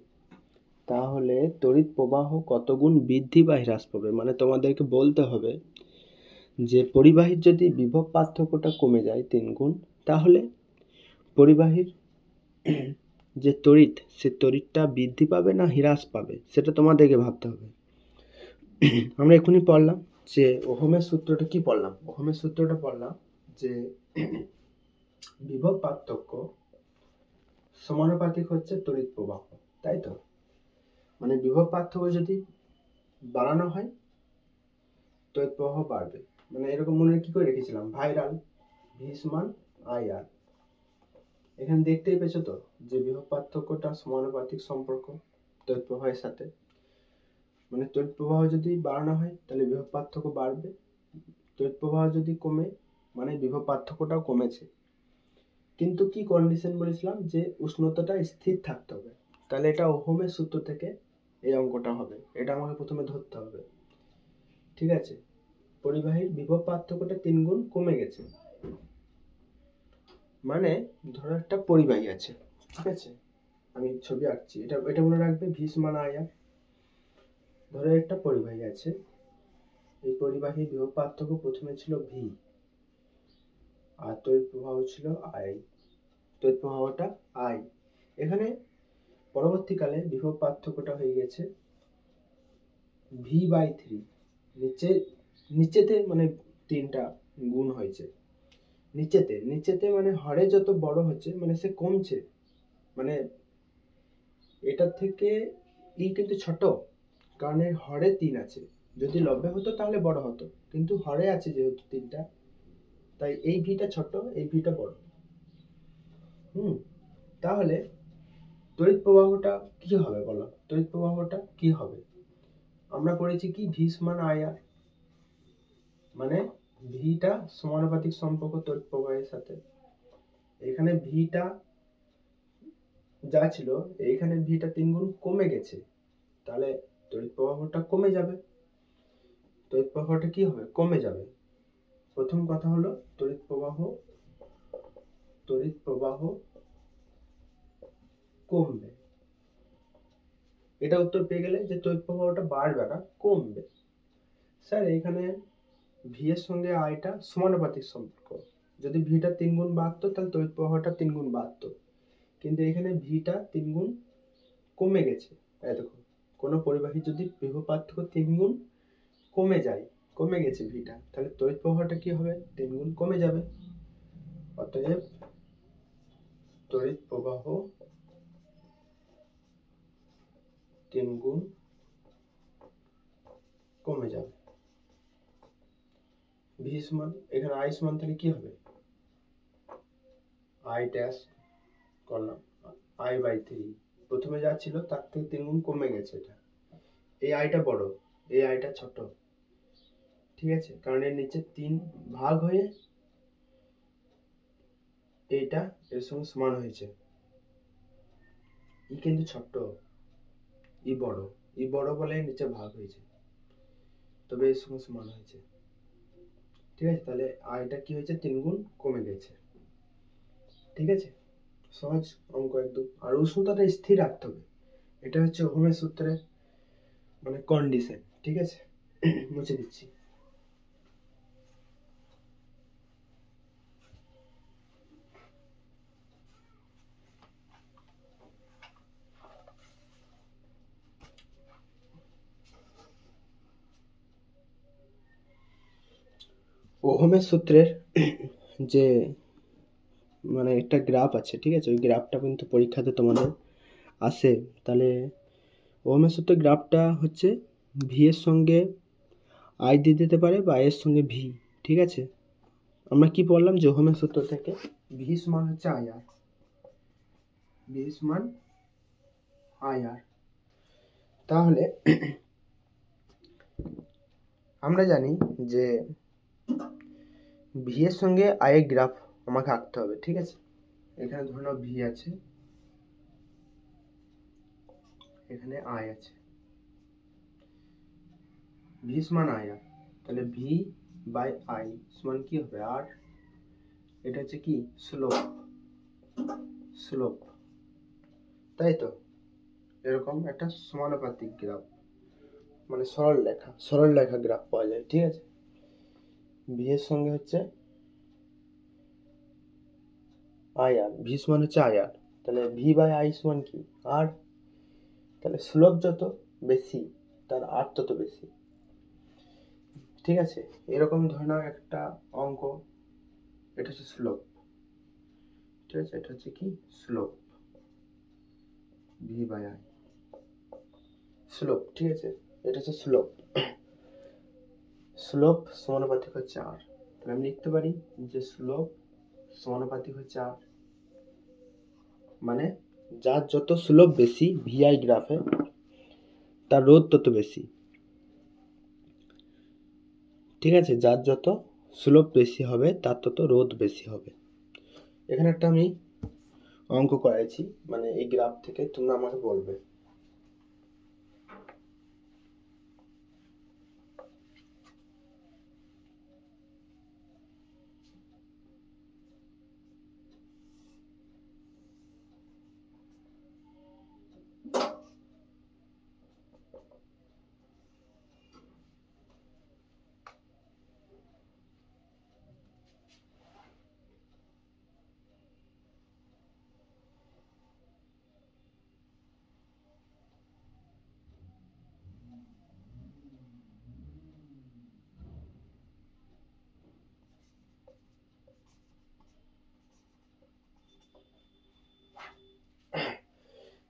তাহলে তড়িৎ প্রবাহ কত গুণ বৃদ্ধি বা হ্রাস পাবে। মানে তোমাদেরকে বলতে হবে যে পরিবাহীর যদি বিভব পার্থক্যটা কমে যায় 3 গুণ, তাহলে পরিবাহীর যে তড়িৎ, সে তড়িৎটা বৃদ্ধি পাবে না হ্রাস পাবে, সেটা তোমাদেরকে ভাবতে হবে। আমরা এখনই পড়লাম যে ওহমের সূত্রটা কি পড়লাম? ওহমের সূত্রটা পড়লাম যে বিভব পার্থক্য সমানুপাতিক হচ্ছে তড়িৎ প্রবাহ, তাই তো? মানে বিভব পার্থক্য যদি বাড়ানো হয়, তড়িৎ প্রবাহ বাড়বে। মানে এরকম মনে কি করে রেখেছিলাম? ভাইরাল, ভি সমান আই আর। এখানে দেখতেই পেছো তো যে বিভব পার্থক্যটা সমানুপাতিক সম্পর্ক তড়িৎ প্রবাহের সাথে। মানে তড়িৎ প্রবাহ যদি বাড়ানো হয়, তাহলে বিভব পার্থক্য বাড়বে। তড়িৎ প্রবাহ যদি কমে, মানে বিভব পার্থক্যটাও কমেছে। কিন্তু কি কন্ডিশন বলেছিলাম? যে উষ্ণতাটা স্থির থাকতে হবে। তাহলে এটা ওহমের সূত্র থেকে এই অঙ্কটা হবে। এটা আমাকে প্রথমে ধরতে হবে। ঠিক আছে, পরিবাহীর বিভব পার্থক্যটা 3 গুণ কমে গেছে। মানে ধরো একটা পরিবাহী আছে, ঠিক আছে, আমি ছবি আঁকছি, এটা মনে রাখবে, ভি সমান আই আর। ধরো একটা পরিবাহী আছে, এই পরিবাহীর বিভব পার্থক্য প্রথমে ছিল ভি, আর তড়িৎ প্রবাহ ছিল আই, তড়িৎ প্রবাহটা আই। এখানে পরবর্তীকালে বিভব পার্থক্যটা হয়ে গেছে V/3। নিচেতে মানে 3টা গুণ হয়েছে। নিচেতে মানে হরে যত বড় হচ্ছে, মানে সে কমছে। মানে এটা থেকে কিন্তু ছোট, কারণ এর হরে 3 আছে। যদি লবে হতো তাহলে বড় হতো, কিন্তু হরে আছে যেহেতু 3টা, তাই এই ভিটা ছোট, এই ভিটা বড়। তাহলে তড়িৎ প্রবাহটা কি হবে বলো? তড়িৎ প্রবাহটা কি হবে? আমরা পড়েছি কি? ভি সমান আই আর। মানে ভিটা সমানুপাতিক সম্পর্ক তড়িৎ প্রবাহের সাথে। এখানে ভিটা যা ছিল এইখানে ভিটা 3 গুণ কমে গেছে, তাহলে তড়িৎ প্রবাহটা কমে যাবে। তড়িৎ প্রবাহটা কি হবে? কমে যাবে। প্রথম কথা হলো তড়িৎ প্রবাহ কমবে। এটা উত্তর পেয়ে গেলে যে তড়িৎ প্রবাহটা বাড়বে না, কমবে। স্যার এইখানে ভি এর সঙ্গে আইটা সমানুপাতিক সম্পর্ক, যদি ভিটা 3 গুণ বাড়তো তাহলে তড়িৎ প্রবাহটা 3 গুণ বাড়তো, কিন্তু এখানে ভিটা 3 গুণ কমে গেছে। এই দেখো, কোনো পরিবাহীর যদি বিভব পার্থক্য 3 গুণ কমে যায়, কমে গেছে ভিটা, তাহলে তড়িৎ প্রবাহটা কি হবে? 3 গুণ কমে যাবে। অতএব তড়িৎ প্রবাহ 3 গুণ কমে যাবে। ভি সমান, এখানে আই সমান তাহলে কি হবে? আই ড্যাশ করলাম আই বাই 3, প্রথমে যা ছিল তার থেকে 3 গুণ কমে গেছে। এটা এই আইটা বড়, এই আইটা ছোট, ঠিক আছে, কারণ এর নিচে 3 ভাগ হয়ে এইটা এর সঙ্গে সমান হয়েছে। ই কিন্তু ছোট, ই বড় বলে নিচে ভাগ হয়েছে, তবে এর সঙ্গে সমান হয়েছে। ঠিক আছে, তাহলে আইটা কি হয়েছে? 3 গুণ কমে গেছে। ঠিক আছে, সহজ অঙ্ক একদম। আর উষ্ণতাটা স্থির রাখতে হবে, এটা হচ্ছে ওহমের সূত্রের মানে কন্ডিশন। ঠিক আছে, মুছে দিচ্ছি। ওহমের সূত্রের যে মানে একটা গ্রাফ আছে, ঠিক আছে, ওই গ্রাফটা কিন্তু পরীক্ষাতে তোমাদের আসে। তাহলে ওহমের সূত্রের গ্রাফটা হচ্ছে ভি এর সঙ্গে আই দিয়ে দিতে পারে বা আই এর সঙ্গে ভি। ঠিক আছে, আমরা কি বললাম যে ওহমের সূত্র থেকে ভি সমান হচ্ছে আই আর, ভি সমান আই আর। তাহলে আমরা জানি যে ভি এর সঙ্গে আই এর গ্রাফ আমাকে আঁকতে হবে। ঠিক আছে, এখানে ধরে নাও ভি আছে, এখানে আই আছে, ভি সমান আই আর, তাহলে ভি বাই আই সমান কি হবে? আর এটা হচ্ছে কি? স্লোপ, তাই তো। এরকম একটা সমানুপাতিক গ্রাফ, মানে সরল রেখা গ্রাফ পাওয়া যায়। ঠিক আছে, ভি এর সঙ্গে হচ্ছে আই আর, ভি সমান হচ্ছে আই আর, তাহলে ভি বাই আই সমান কি? আর। তাহলে স্লোপ যত বেশি তার আর তত বেশি। ঠিক আছে, এরকম ধরে নাও একটা অঙ্ক, এটা হচ্ছে স্লোপ। ঠিক আছে, এটা হচ্ছে কি? Slope, V by I slope. ঠিক আছে, এটা হচ্ছে স্লোপ। স্লোপ সমানুপাতিক হচ্ছে আর, তাহলে আমি লিখতে পারি যে স্লোপ সমানুপাতিক হচ্ছে আর, মানে যার যত স্লোপ বেশি ভিআই গ্রাফে তার রোধ তত বেশি। ঠিক আছে, যার যত স্লোপ বেশি হবে তার তত রোধ বেশি হবে। এখানে একটা আমি অঙ্ক করাইছি, মানে এই গ্রাফ থেকে তোমরা আমাকে বলবে।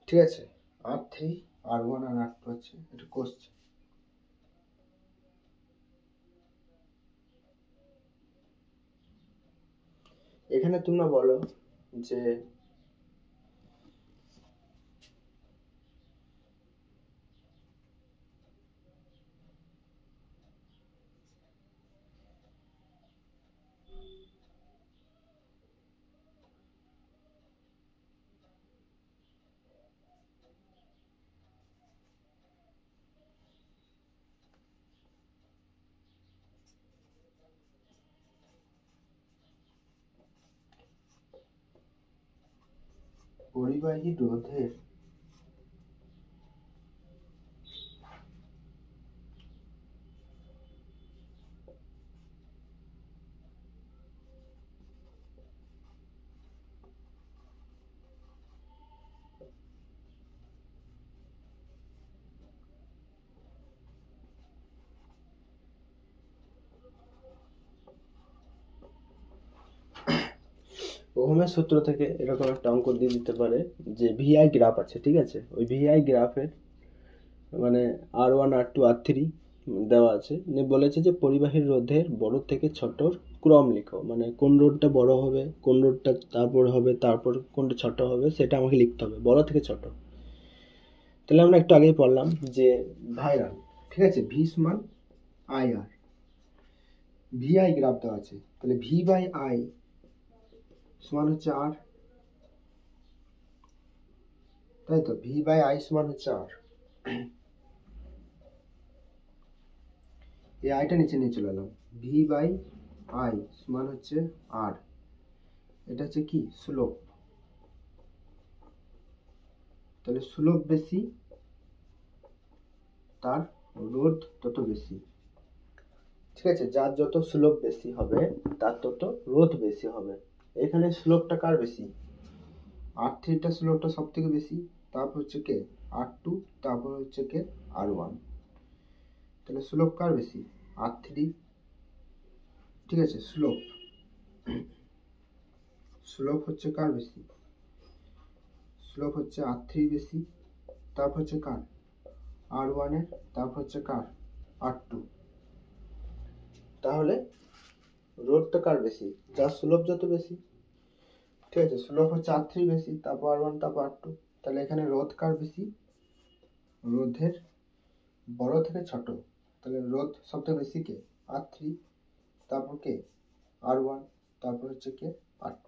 ঠিক আছে, R3 R1 আর R2 আছে, এটা কোশ্চেন। এখানে তোমরা বলো যে পরিবাহী রোধের ওহমের সূত্র থেকে এরকম একটা অঙ্ক দিয়ে দিতে পারে যে ভিআই গ্রাফ আছে, ঠিক আছে, ওই ভিআই গ্রাফের মানে R1 R2 R3 দেওয়া আছে, বলেছে যে পরিবাহীর রোধের বড় থেকে ছোটর ক্রম লিখো, মানে কোন রোধটা বড় হবে, কোন রোধটা তারপর হবে, তারপর কোনটা ছোট হবে, সেটা আমাকে লিখতে হবে বড় থেকে ছোট। তাহলে আমরা একটু আগেই পড়লাম যে ভাইরাল, ঠিক আছে, ভি সমান আই আর, ভিআই গ্রাফ দেওয়া আছে, তাহলে ভি বাই আই সমান হচ্ছে আর, তাই তো, ভি বাই আই সমান হচ্ছে আর। এই আইটা নিচে নিয়ে চলে এলাম, ভি বাই আই সমান হচ্ছে আর, এটা হচ্ছে কি স্লোপ, তাহলে স্লোপ বেশি তার রোধ তত বেশি, ঠিক আছে, যার যত স্লোপ বেশি হবে তার তত রোধ বেশি হবে। এখানে স্লোপটা কার বেশি, R3টা স্লোপটা সব থেকে বেশি, তারপর হচ্ছে কে R2, তারপর হচ্ছে কে R1, তাহলে স্লোপ কার বেশি, R3, ঠিক আছে, স্লোপ হচ্ছে কার বেশি, স্লোপ হচ্ছে R3 বেশি, তারপর হচ্ছে কার R1 এর, তারপর হচ্ছে কার R2, তাহলে রোধটা কার বেশি, যার স্লোপ যত বেশি, ঠিক আছে, স্লোপ হচ্ছে R3 বেশি, তারপর R1, তারপর R2, তাহলে এখানে রোধ কার বেশি, রোধের বড় থেকে ছোট, তাহলে রোধ সবথেকে বেশি কে R3, তারপর কে R1, তারপর হচ্ছে কে R2,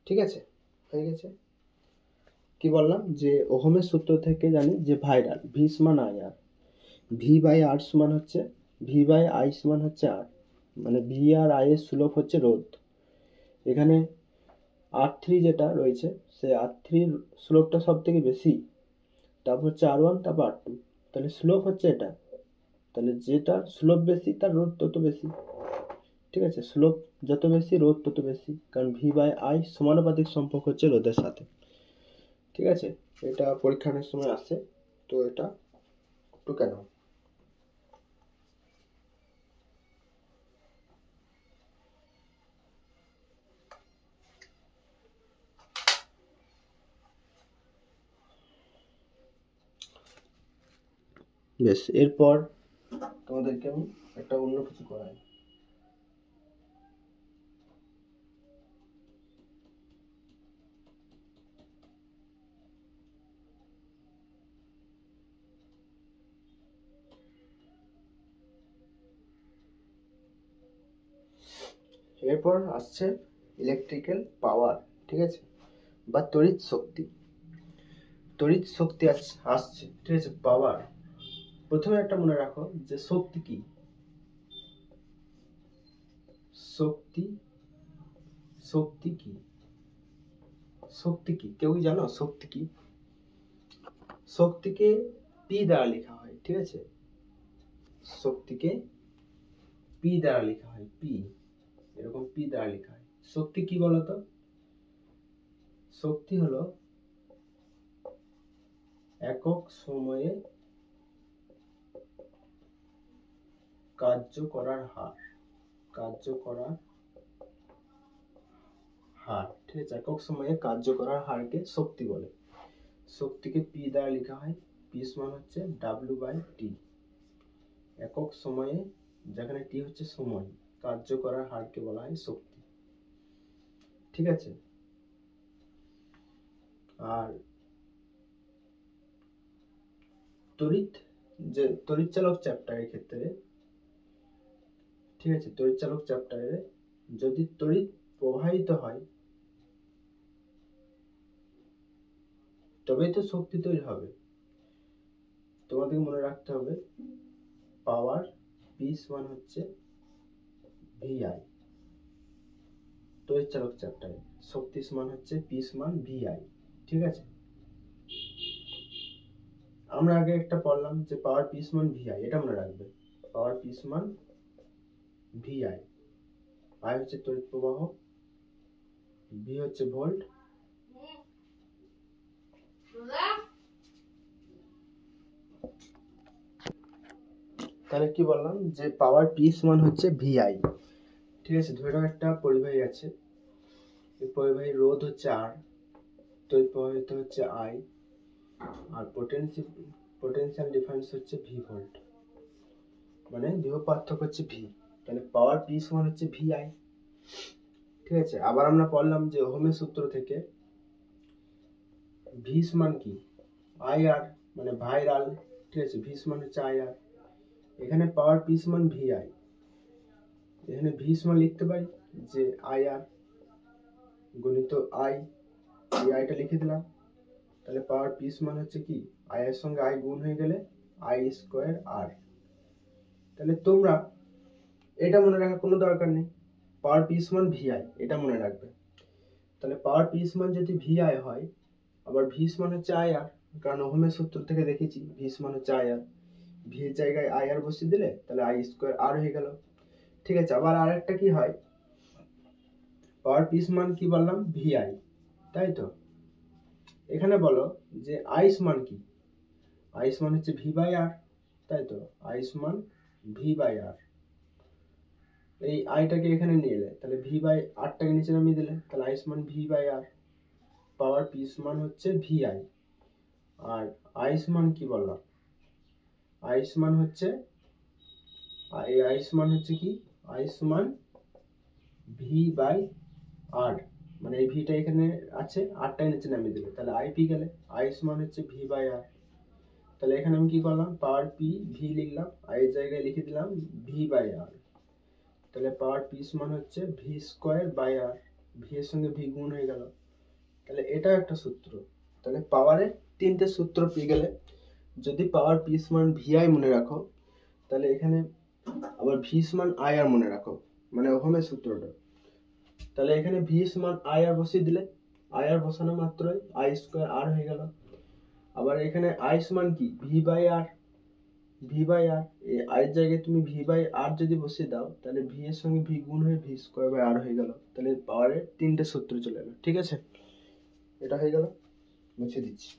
ঠিক আছে, হয়ে গেছে। কি বললাম যে ওহমের সূত্র থেকে জানি যে ভাইরাল ভি সমান আই আর, ভি বাই আর সমান হচ্ছে, ভি বাই আই সমান হচ্ছে আর, মানে ভি আর আই এর স্লোপ হচ্ছে রোধ, এখানে R3 যেটা রয়েছে সে R3 স্লোপটা সব থেকে বেশি, তারপর হচ্ছে R1, তারপর R2, তাহলে স্লোপ হচ্ছে এটা, তাহলে যেটা স্লোপ বেশি তার রোধ তত বেশি, ঠিক আছে, স্লোপ যত বেশি রোধ তত বেশি, কারণ ভি বাই আই সমানুপাতিক সম্পর্ক হচ্ছে রোধের সাথে, ঠিক আছে, এটা পরীক্ষার সময় আসে, তো এটা একটু কেন। বেশ, এরপর তোমাদেরকে আমি একটা অন্য কিছু করাই। এরপর আসছে ইলেকট্রিক্যাল পাওয়ার, ঠিক আছে, বা তড়িৎ শক্তি, তড়িৎ শক্তি আসছে, ঠিক আছে, পাওয়ার। প্রথমে একটা মনে রাখো যে শক্তি কি, শক্তি, শক্তি কি, শক্তি কি, কেউ কি জানো শক্তি কি? শক্তিকে পি দ্বারা লেখা হয়, ঠিক আছে, শক্তিকে পি দ্বারা লেখা হয়, পি, এরকম পি দ্বারা লেখা হয়। শক্তি কি বলতো, শক্তি হলো একক সময়ে কার্য করার হার, কার্য করার হার, ঠিক আছে, একক সময়ে কার্য করার হারকে শক্তি বলে। শক্তিকে পি দ্বারা লেখা হয়, পি সমান হচ্ছে ডাব্লিউ বাই টি, একক সময়ে, যেখানে টি হচ্ছে সময়, কার্য করার হারকে বলা হয় শক্তি, ঠিক আছে। আর তড়িৎ, যে তড়িৎচালক চ্যাপ্টারের ক্ষেত্রে, ঠিক আছে, তড়িৎচালক চ্যাপ্টারে যদি তড়িৎ প্রবাহিত হয় তবেই তো শক্তি তৈরি হবে। তোমাদের মনে রাখতে হবে পাওয়ার পি সমান হচ্ছে ভিআই, তড়িৎচালক চ্যাপ্টারে শক্তি সমান হচ্ছে পি সমান ভিআই, ঠিক আছে, আমরা আগে একটা পড়লাম যে পাওয়ার পি সমান ভিআই, এটা মনে রাখবে। পাওয়ার পি সমান ভিআই, আই হচ্ছে তড়িৎ প্রবাহ, ভি হচ্ছে ভোল্ট, তাহলে কি বললাম যে পাওয়ার পি সমান হচ্ছে ভিআই। ঠিক আছে, ধরে নাও একটা পরিবাহী আছে, এই পরিবাহীর রোধ হচ্ছে আর, তড়িৎ প্রবাহিত হচ্ছে আই, আর পোটেনশিয়াল ডিফারেন্স হচ্ছে ভি ভোল্ট, মানে বিভব পার্থক্য হচ্ছে ভি। তাহলে পাওয়ার পি সমান হচ্ছে ভিআই। ঠিক আছে, আবার আমরা পড়লাম যে ওহমের সূত্র থেকে ভি সমান কি আই আর, মানে ভাইরাল। ঠিক আছে, ভি সমান হচ্ছে আই আর, এখানে পাওয়ার পি সমান ভিআই, এখানে ভি সমান লিখতে পারি যে আই আর গণিত আই, এই আইটা লিখে দিলাম। তাহলে পাওয়ার পি সমান হচ্ছে কি আই এর সঙ্গে আই গুণ হয়ে গেলে আই স্কোয়ার আর। তাহলে তোমরা এটা মনে রাখার কোনো দরকার নেই, পাওয়ার পি সমান ভিআই, এটা মনে রাখবে। তাহলে পাওয়ার পি সমান যদি ভিআই হয়, আবার ভি সমান হচ্ছে আই আর, কারণ ওহমের সূত্র থেকে দেখেছি ভি সমান হচ্ছে আই আর, ভি এর জায়গায় আই আর বসিয়ে দিলে তাহলে আই স্কোয়ার আর হয়ে গেল। ঠিক আছে, আবার আরেকটা কি হয়, পাওয়ার পি সমান কি বললাম ভিআই, তাই তো। এখানে বলো যে আই সমান কি, আই সমান হচ্ছে ভি বাই আর, তাই তো, আই সমান ভি বাই আর। এই আইটাকে এখানে নিয়ে এলে, তাহলে ভি বাই আরটাকে নিচে নামিয়ে দিলে, তাহলে আই সমান V by R. Power P সমান হচ্ছে ভি আই, আর আই সমান কি বললাম, আই সমান হচ্ছে আই সমান হচ্ছে কি, আই সমান ভি বাই আর, মানে এই ভিটা এখানে আছে, আরটাকে নিচে নামিয়ে দিলে, তাহলে আই পি গেলে আই সমান হচ্ছে ভি বাই আর। তাহলে এখানে আমি কি করলাম, পাওয়ার পি ভি লিখলাম, আই এর জায়গায় লিখে দিলাম ভি বাই আর। তাহলে পাওয়ার পি সমান হচ্ছে V square by R, V এর সঙ্গে ভি গুণ হয়ে গেল। তাহলে এটা একটা সূত্র। তাহলে পাওয়ারের তিনটে সূত্র পেয়ে গেলে, যদি পাওয়ার পি সমান ভিআই মনে রাখো, তাহলে এখানে আবার ভি সমান আই আর মনে রাখো, মানে ওহমের সূত্রটা। তাহলে এখানে ভি সমান আই আর বসিয়ে দিলে, আই আর বসানো মাত্রই আই স্কোয়ার আর হয়ে গেল। আবার এখানে আই সমান কি V by R, V by R, এই আই এর জায়গায় তুমি ভি বাই আর যদি বসিয়ে দাও, তাহলে ভি এর সঙ্গে ভি গুণ হয়ে ভি স্কোয়ার বাই আর হয়ে গেল। তাহলে পাওয়ারের তিনটে সূত্র চলে এলো। ঠিক আছে, এটা হয়ে গেল, মুছে দিচ্ছি।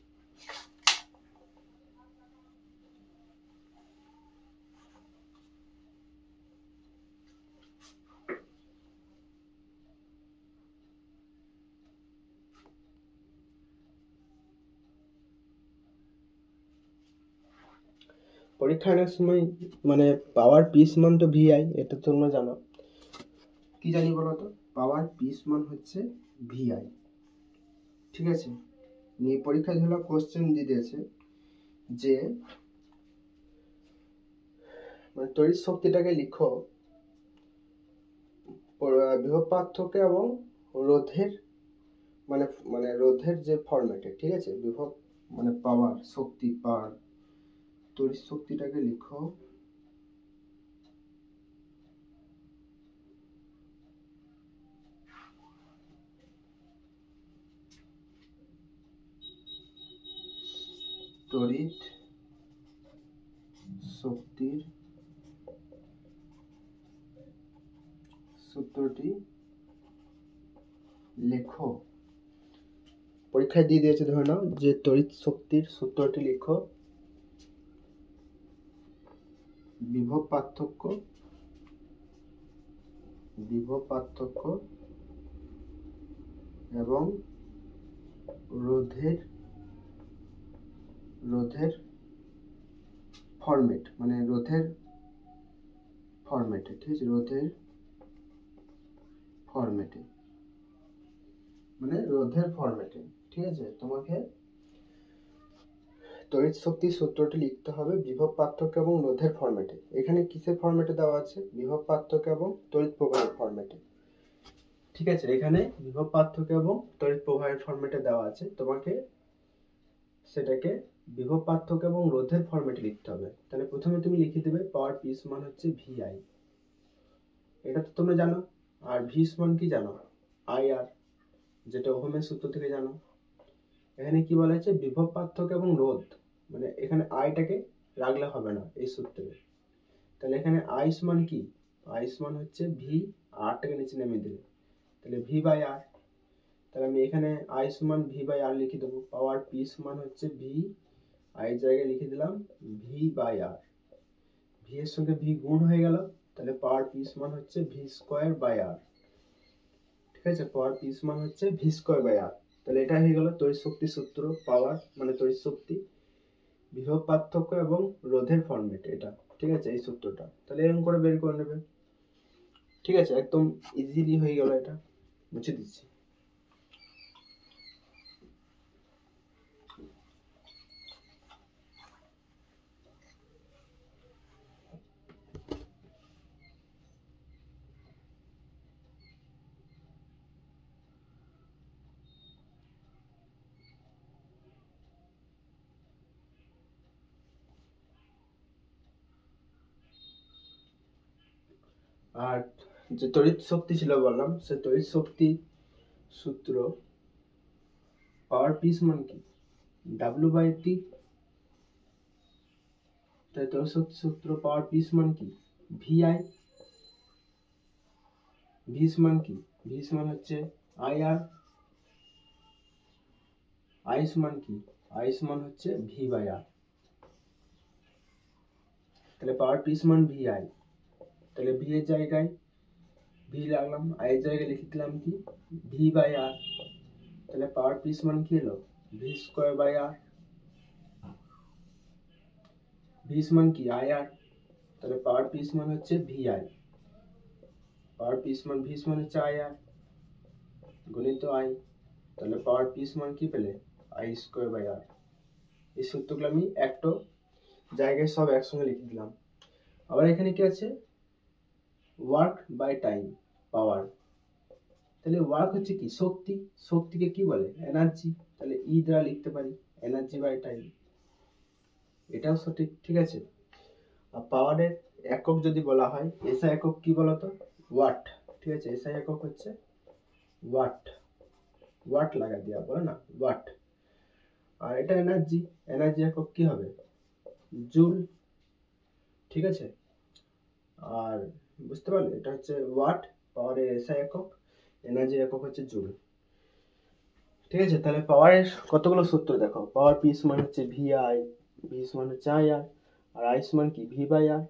পরীক্ষা অনেক সময় মানে পাওয়ার পি সমান তো ভিআই, এটা তোমরা জানো। কি জানি বলো তো, পাওয়ার পি সমান হচ্ছে ভিআই। ঠিক আছে, নিয়ে পরীক্ষায় ধরো কোশ্চেন দিয়ে দিয়েছে যে মানে তড়িৎ শক্তিটাকে লিখো বিভব পার্থক্য এবং রোধের মানে মানে রোধের যে ফরম্যাটে। ঠিক আছে, বিভব মানে পাওয়ার শক্তি, পাওয়ার তড়িৎ শক্তিটাকে লিখো তড়িৎ শক্তির সূত্রটি লেখো। পরীক্ষায় দিয়ে দিয়েছে, ধরে নাও যে তড়িৎ শক্তির সূত্রটি লেখো, বিভব পার্থক্য এবং রোধের ফরম্যাট, মানে রোধের ফরম্যাটে। ঠিক আছে, রোধের ফরম্যাটে, মানে রোধের ফরম্যাটে। ঠিক আছে, তোমাকে তড়িৎ শক্তির সূত্রটি লিখতে হবে বিভব পার্থক্য এবং রোধের ফরম্যাটে। এখানে কিসের ফরম্যাটে দেওয়া আছে, বিভব পার্থক্য এবং তড়িৎ প্রবাহের ফরম্যাটে। ঠিক আছে, এখানে বিভব পার্থক্য এবং তড়িৎ প্রবাহের ফরম্যাটে দেওয়া আছে, তোমাকে সেটাকে বিভব পার্থক্য এবং রোধের ফরম্যাটে লিখতে হবে। তাহলে প্রথমে তুমি লিখে দেবে পাওয়ার পি সমান হচ্ছে ভিআই, এটা তো তোমরা জানো। আর ভি সমান কি জানো, আই আর, যেটা ওহমের সূত্র থেকে জানো। এখানে কি বলা হয়েছে, বিভব পার্থক্য এবং রোধ, মানে এখানে আইটাকে রাখলে হবে না এই সূত্রে। তাহলে এখানে আই সমান কি, আই সমান হচ্ছে ভি, আরটাকে নিচে নেমে দিলে তাহলে ভি বাই আর। তাহলে আমি এখানে আই সমান ভি বাই আর লিখে দেবো। পাওয়ার পি সমান হচ্ছে ভি, আই জায়গায় লিখে দিলাম ভি বাই আর। ভি এর সঙ্গে ভি গুণ হয়ে গেল, তাহলে পাওয়ার পি সমান হচ্ছে ভি স্কোয়ার বাই আর। ঠিক আছে, পাওয়ার পি সমান হচ্ছে ভি স্কোয়ার বাই আর। তাহলে এটা হয়ে গেল তড়িৎ শক্তি সূত্র। পাওয়ার মানে তড়িৎ শক্তি, বিভব পার্থক্য এবং রোধের ফর্মেট এটা। ঠিক আছে, এই সূত্রটা তাহলে এরকম করে বের করে নেবে। ঠিক আছে, একদম ইজিলি হয়ে গেল, এটা মুছে দিচ্ছি। আর যে তড়িৎ শক্তি ছিল বললাম, সে তড়িৎ শক্তি সূত্র পাওয়ার পি সমান কি, ডাব্লিউ বাই টি। তাই তড়িৎ শক্তি সূত্র পাওয়ার পি সমান কি, ভি আই। ভি সমান কি, ভি সমান হচ্ছে আই আর। আই সমান কি, আই সমান হচ্ছে ভি বাই আর। তাহলে পাওয়ার পি সমান ভি আই, তাহলে ভি এর জায়গায় ভি লাগলাম, আই এর জায়গায় লিখে দিলাম কি ভি বাই আর। তাহলে পাওয়ার পি সমান কি হলো, V square by R. V সমান কি আই আর, তাহলে পাওয়ার পি সমান হচ্ছে ভি আই। পাওয়ার পি সমান ভি সমান হচ্ছে আই আর গণিত আই। তাহলে পাওয়ার পি সমান কি পেলে, আই স্কোয়ার বাই আর। এই সূত্রগুলো আমি একটা জায়গায় সব একসঙ্গে লিখে দিলাম। আবার এখানে কি আছে, ওয়ার্ক বাই টাইম, পাওয়ার। তাহলে ওয়ার্ক হচ্ছে কি, শক্তি। শক্তিকে কি বলে, এনার্জি। তাহলে ই দ্বারা লিখতে পারি এনার্জি বাই টাইম, এটাও সঠিক। ঠিক আছে, আর পাওয়ারের একক যদি বলা হয়, এসআই একক কি বলতো, ওয়াট। ঠিক আছে, এসআই একক হচ্ছে ওয়াট। ওয়াট লাগা দিয়া বলে না, ওয়াট। আর এটা এনার্জি, এনার্জি একক কি হবে, জুল। ঠিক আছে, আর বুঝতে পারলে এটা হচ্ছে ওয়াট, পাওয়ারের এসআই একক, এনার্জি একক হচ্ছে জুল। ঠিক আছে, তাহলে পাওয়ারের কতগুলো সূত্র দেখো। পাওয়ার পি সমান হচ্ছে ভি আই, ভি সমান হচ্ছে আই আর, আর আই সমান কি ভি বাই আর।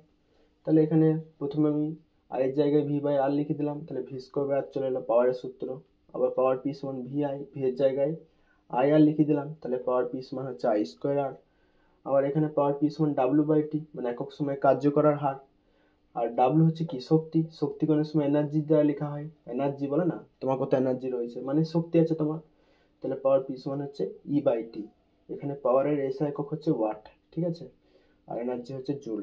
তাহলে এখানে প্রথমে আমি আই এর জায়গায় ভি বাই আর লিখে দিলাম, তাহলে ভি স্কোয়ার বাই আর চলে এলো পাওয়ারের সূত্র। আবার পাওয়ার পি সমান ভি আই, ভি এর জায়গায় আই আর লিখে দিলাম, তাহলে পাওয়ার পি সমান হচ্ছে আই স্কোয়ার আর। আবার এখানে পাওয়ার পি সমান ডাব্লিউ বাই টি, মানে একক সময় কার্য করার হার। আর ডাব্লিউ হচ্ছে কি শক্তি, শক্তি কোন সময় এনার্জি দ্বারা লেখা হয়, এনার্জি বলে না, তোমার কত এনার্জি রয়েছে মানে শক্তি আছে তোমার। তাহলে পাওয়ার পি সমান হচ্ছে ই বাই টি। এখানে পাওয়ারের এসআই একক হচ্ছে ওয়াট। ঠিক আছে, আর এনার্জি হচ্ছে জুল।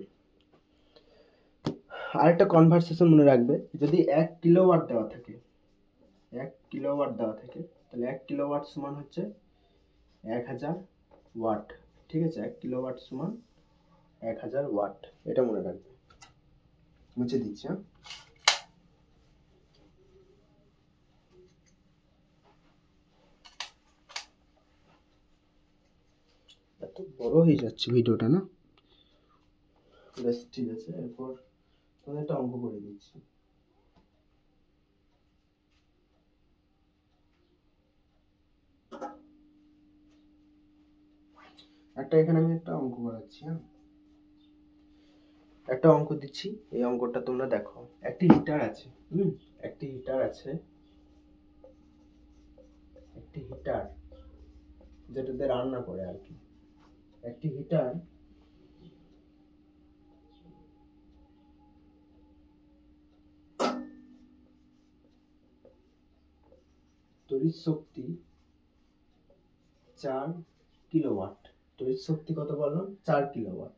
আরেকটা কনভারসেশন মনে রাখবে, যদি 1 কিলোওয়াট দেওয়া থাকে, 1 কিলোওয়াট দেওয়া থাকে, তাহলে 1 কিলোওয়াট সমান হচ্ছে 1000 ওয়াট। ঠিক আছে, 1 কিলোওয়াট সমান 1000 ওয়াট, এটা মনে রাখবে। মুছে দিচ্ছি। হ্যাঁ, এত বড় হয়ে যাচ্ছে ভিডিওটা না, বেশ ঠিক আছে। এরপর তোমাদের একটা অঙ্ক করে দিচ্ছি। এখানে আমি একটা অঙ্ক করাচ্ছি। হ্যাঁ, একটা অঙ্ক দিচ্ছি, এই অঙ্কটা তোমরা দেখো। একটি হিটার আছে, একটি হিটার আছে, একটি হিটার যেটাতে রান্না করে আর কি। একটি হিটার তড়িৎ শক্তি 4 কিলোওয়াট। তড়িৎ শক্তি কত বললাম, 4 কিলোওয়াট।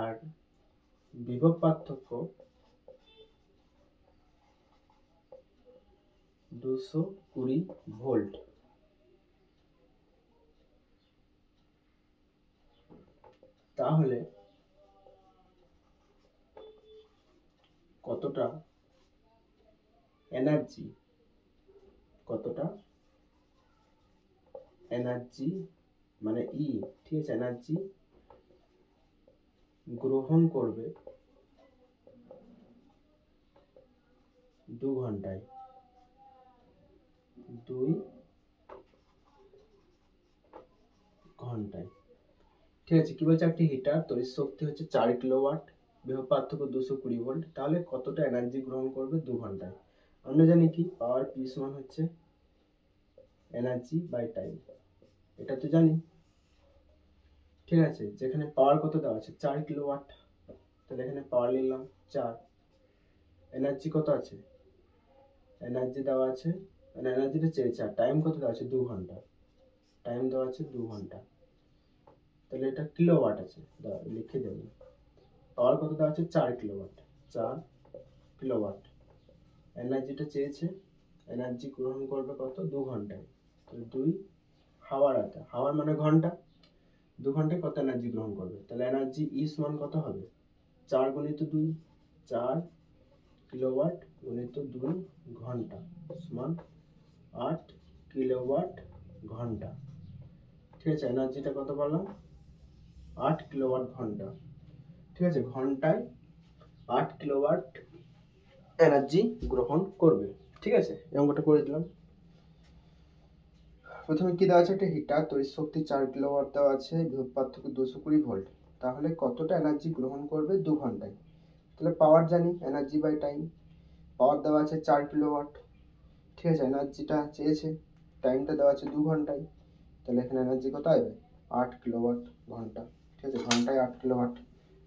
আর বিভব পার্থক্য 220 ভোল্ট। তাহলে কতটা এনার্জি, কতটা এনার্জি মানে ই, ঠিক আছে, এনার্জি গ্রহণ করবে 2 ঘন্টায়, 2 ঘন্টায়। ঠিক আছে, কি বলছে, একটি হিটার তড়িৎ শক্তি হচ্ছে 4 কিলোওয়াট, বিভব পার্থক্য 220 ভোল্ট, তাহলে কতটা এনার্জি গ্রহণ করবে 2 ঘন্টায়? আমরা জানি কি পাওয়ার পি সমান হচ্ছে এনার্জি বাই টাইম, এটা তো জানি। ঠিক আছে, যেখানে পাওয়ার কত দেওয়া আছে 4 কিলোওয়াট, তাহলে এখানে পাওয়ার নিলাম 4, এনার্জি কত আছে, এনার্জি দেওয়া আছে, মানে এনার্জিটা চেয়েছে, আর টাইম কত দেওয়া আছে 2 ঘন্টা, টাইম দেওয়া আছে 2 ঘন্টা, তাহলে এটা কিলোওয়াট আছে, লিখে দেব। পাওয়ার কত দেওয়া আছে 4 কিলোওয়াট, 4 কিলোওয়াট, এনার্জিটা চেয়েছে, এনার্জি গ্রহণ করবে কত 2 ঘন্টায়, তো 2 হাওয়ার আছে, হাওয়ার মানে ঘন্টা, 2 ঘন্টায় কত এনার্জি গ্রহণ করবে, তাহলে এনার্জি ই সমান কত হবে 4 গুণিত 2, 4 কিলোওয়াট গুণিত 2 ঘন্টা সমান 8 কিলোওয়াট ঘন্টা। ঠিক আছে, এনার্জিটা কত বললাম 8 কিলোওয়াট ঘন্টা। ঠিক আছে, ঘন্টায় 8 কিলোওয়াট এনার্জি গ্রহণ করবে। ঠিক আছে, এই অঙ্কটা করে দিলাম। প্রথমে কি দেওয়া আছে, একটা হিটার তড়িৎ শক্তি 4 কিলোওয়াট দেওয়া আছে, বিভব পার্থক্য 220 ভোল্ট, তাহলে কতটা এনার্জি গ্রহণ করবে 2 ঘন্টায়? তাহলে পাওয়ার জানি, এনার্জি বাই টাইম, পাওয়ার দেওয়া আছে 4 কিলোওয়াট, ঠিক আছে, এনার্জিটা চেয়েছে, টাইমটা দেওয়া আছে 2 ঘন্টায়, তাহলে এখানে এনার্জি কত আসবে 8 কিলোওয়াট ঘন্টা। ঠিক আছে, ঘন্টায় 8 কিলোওয়াট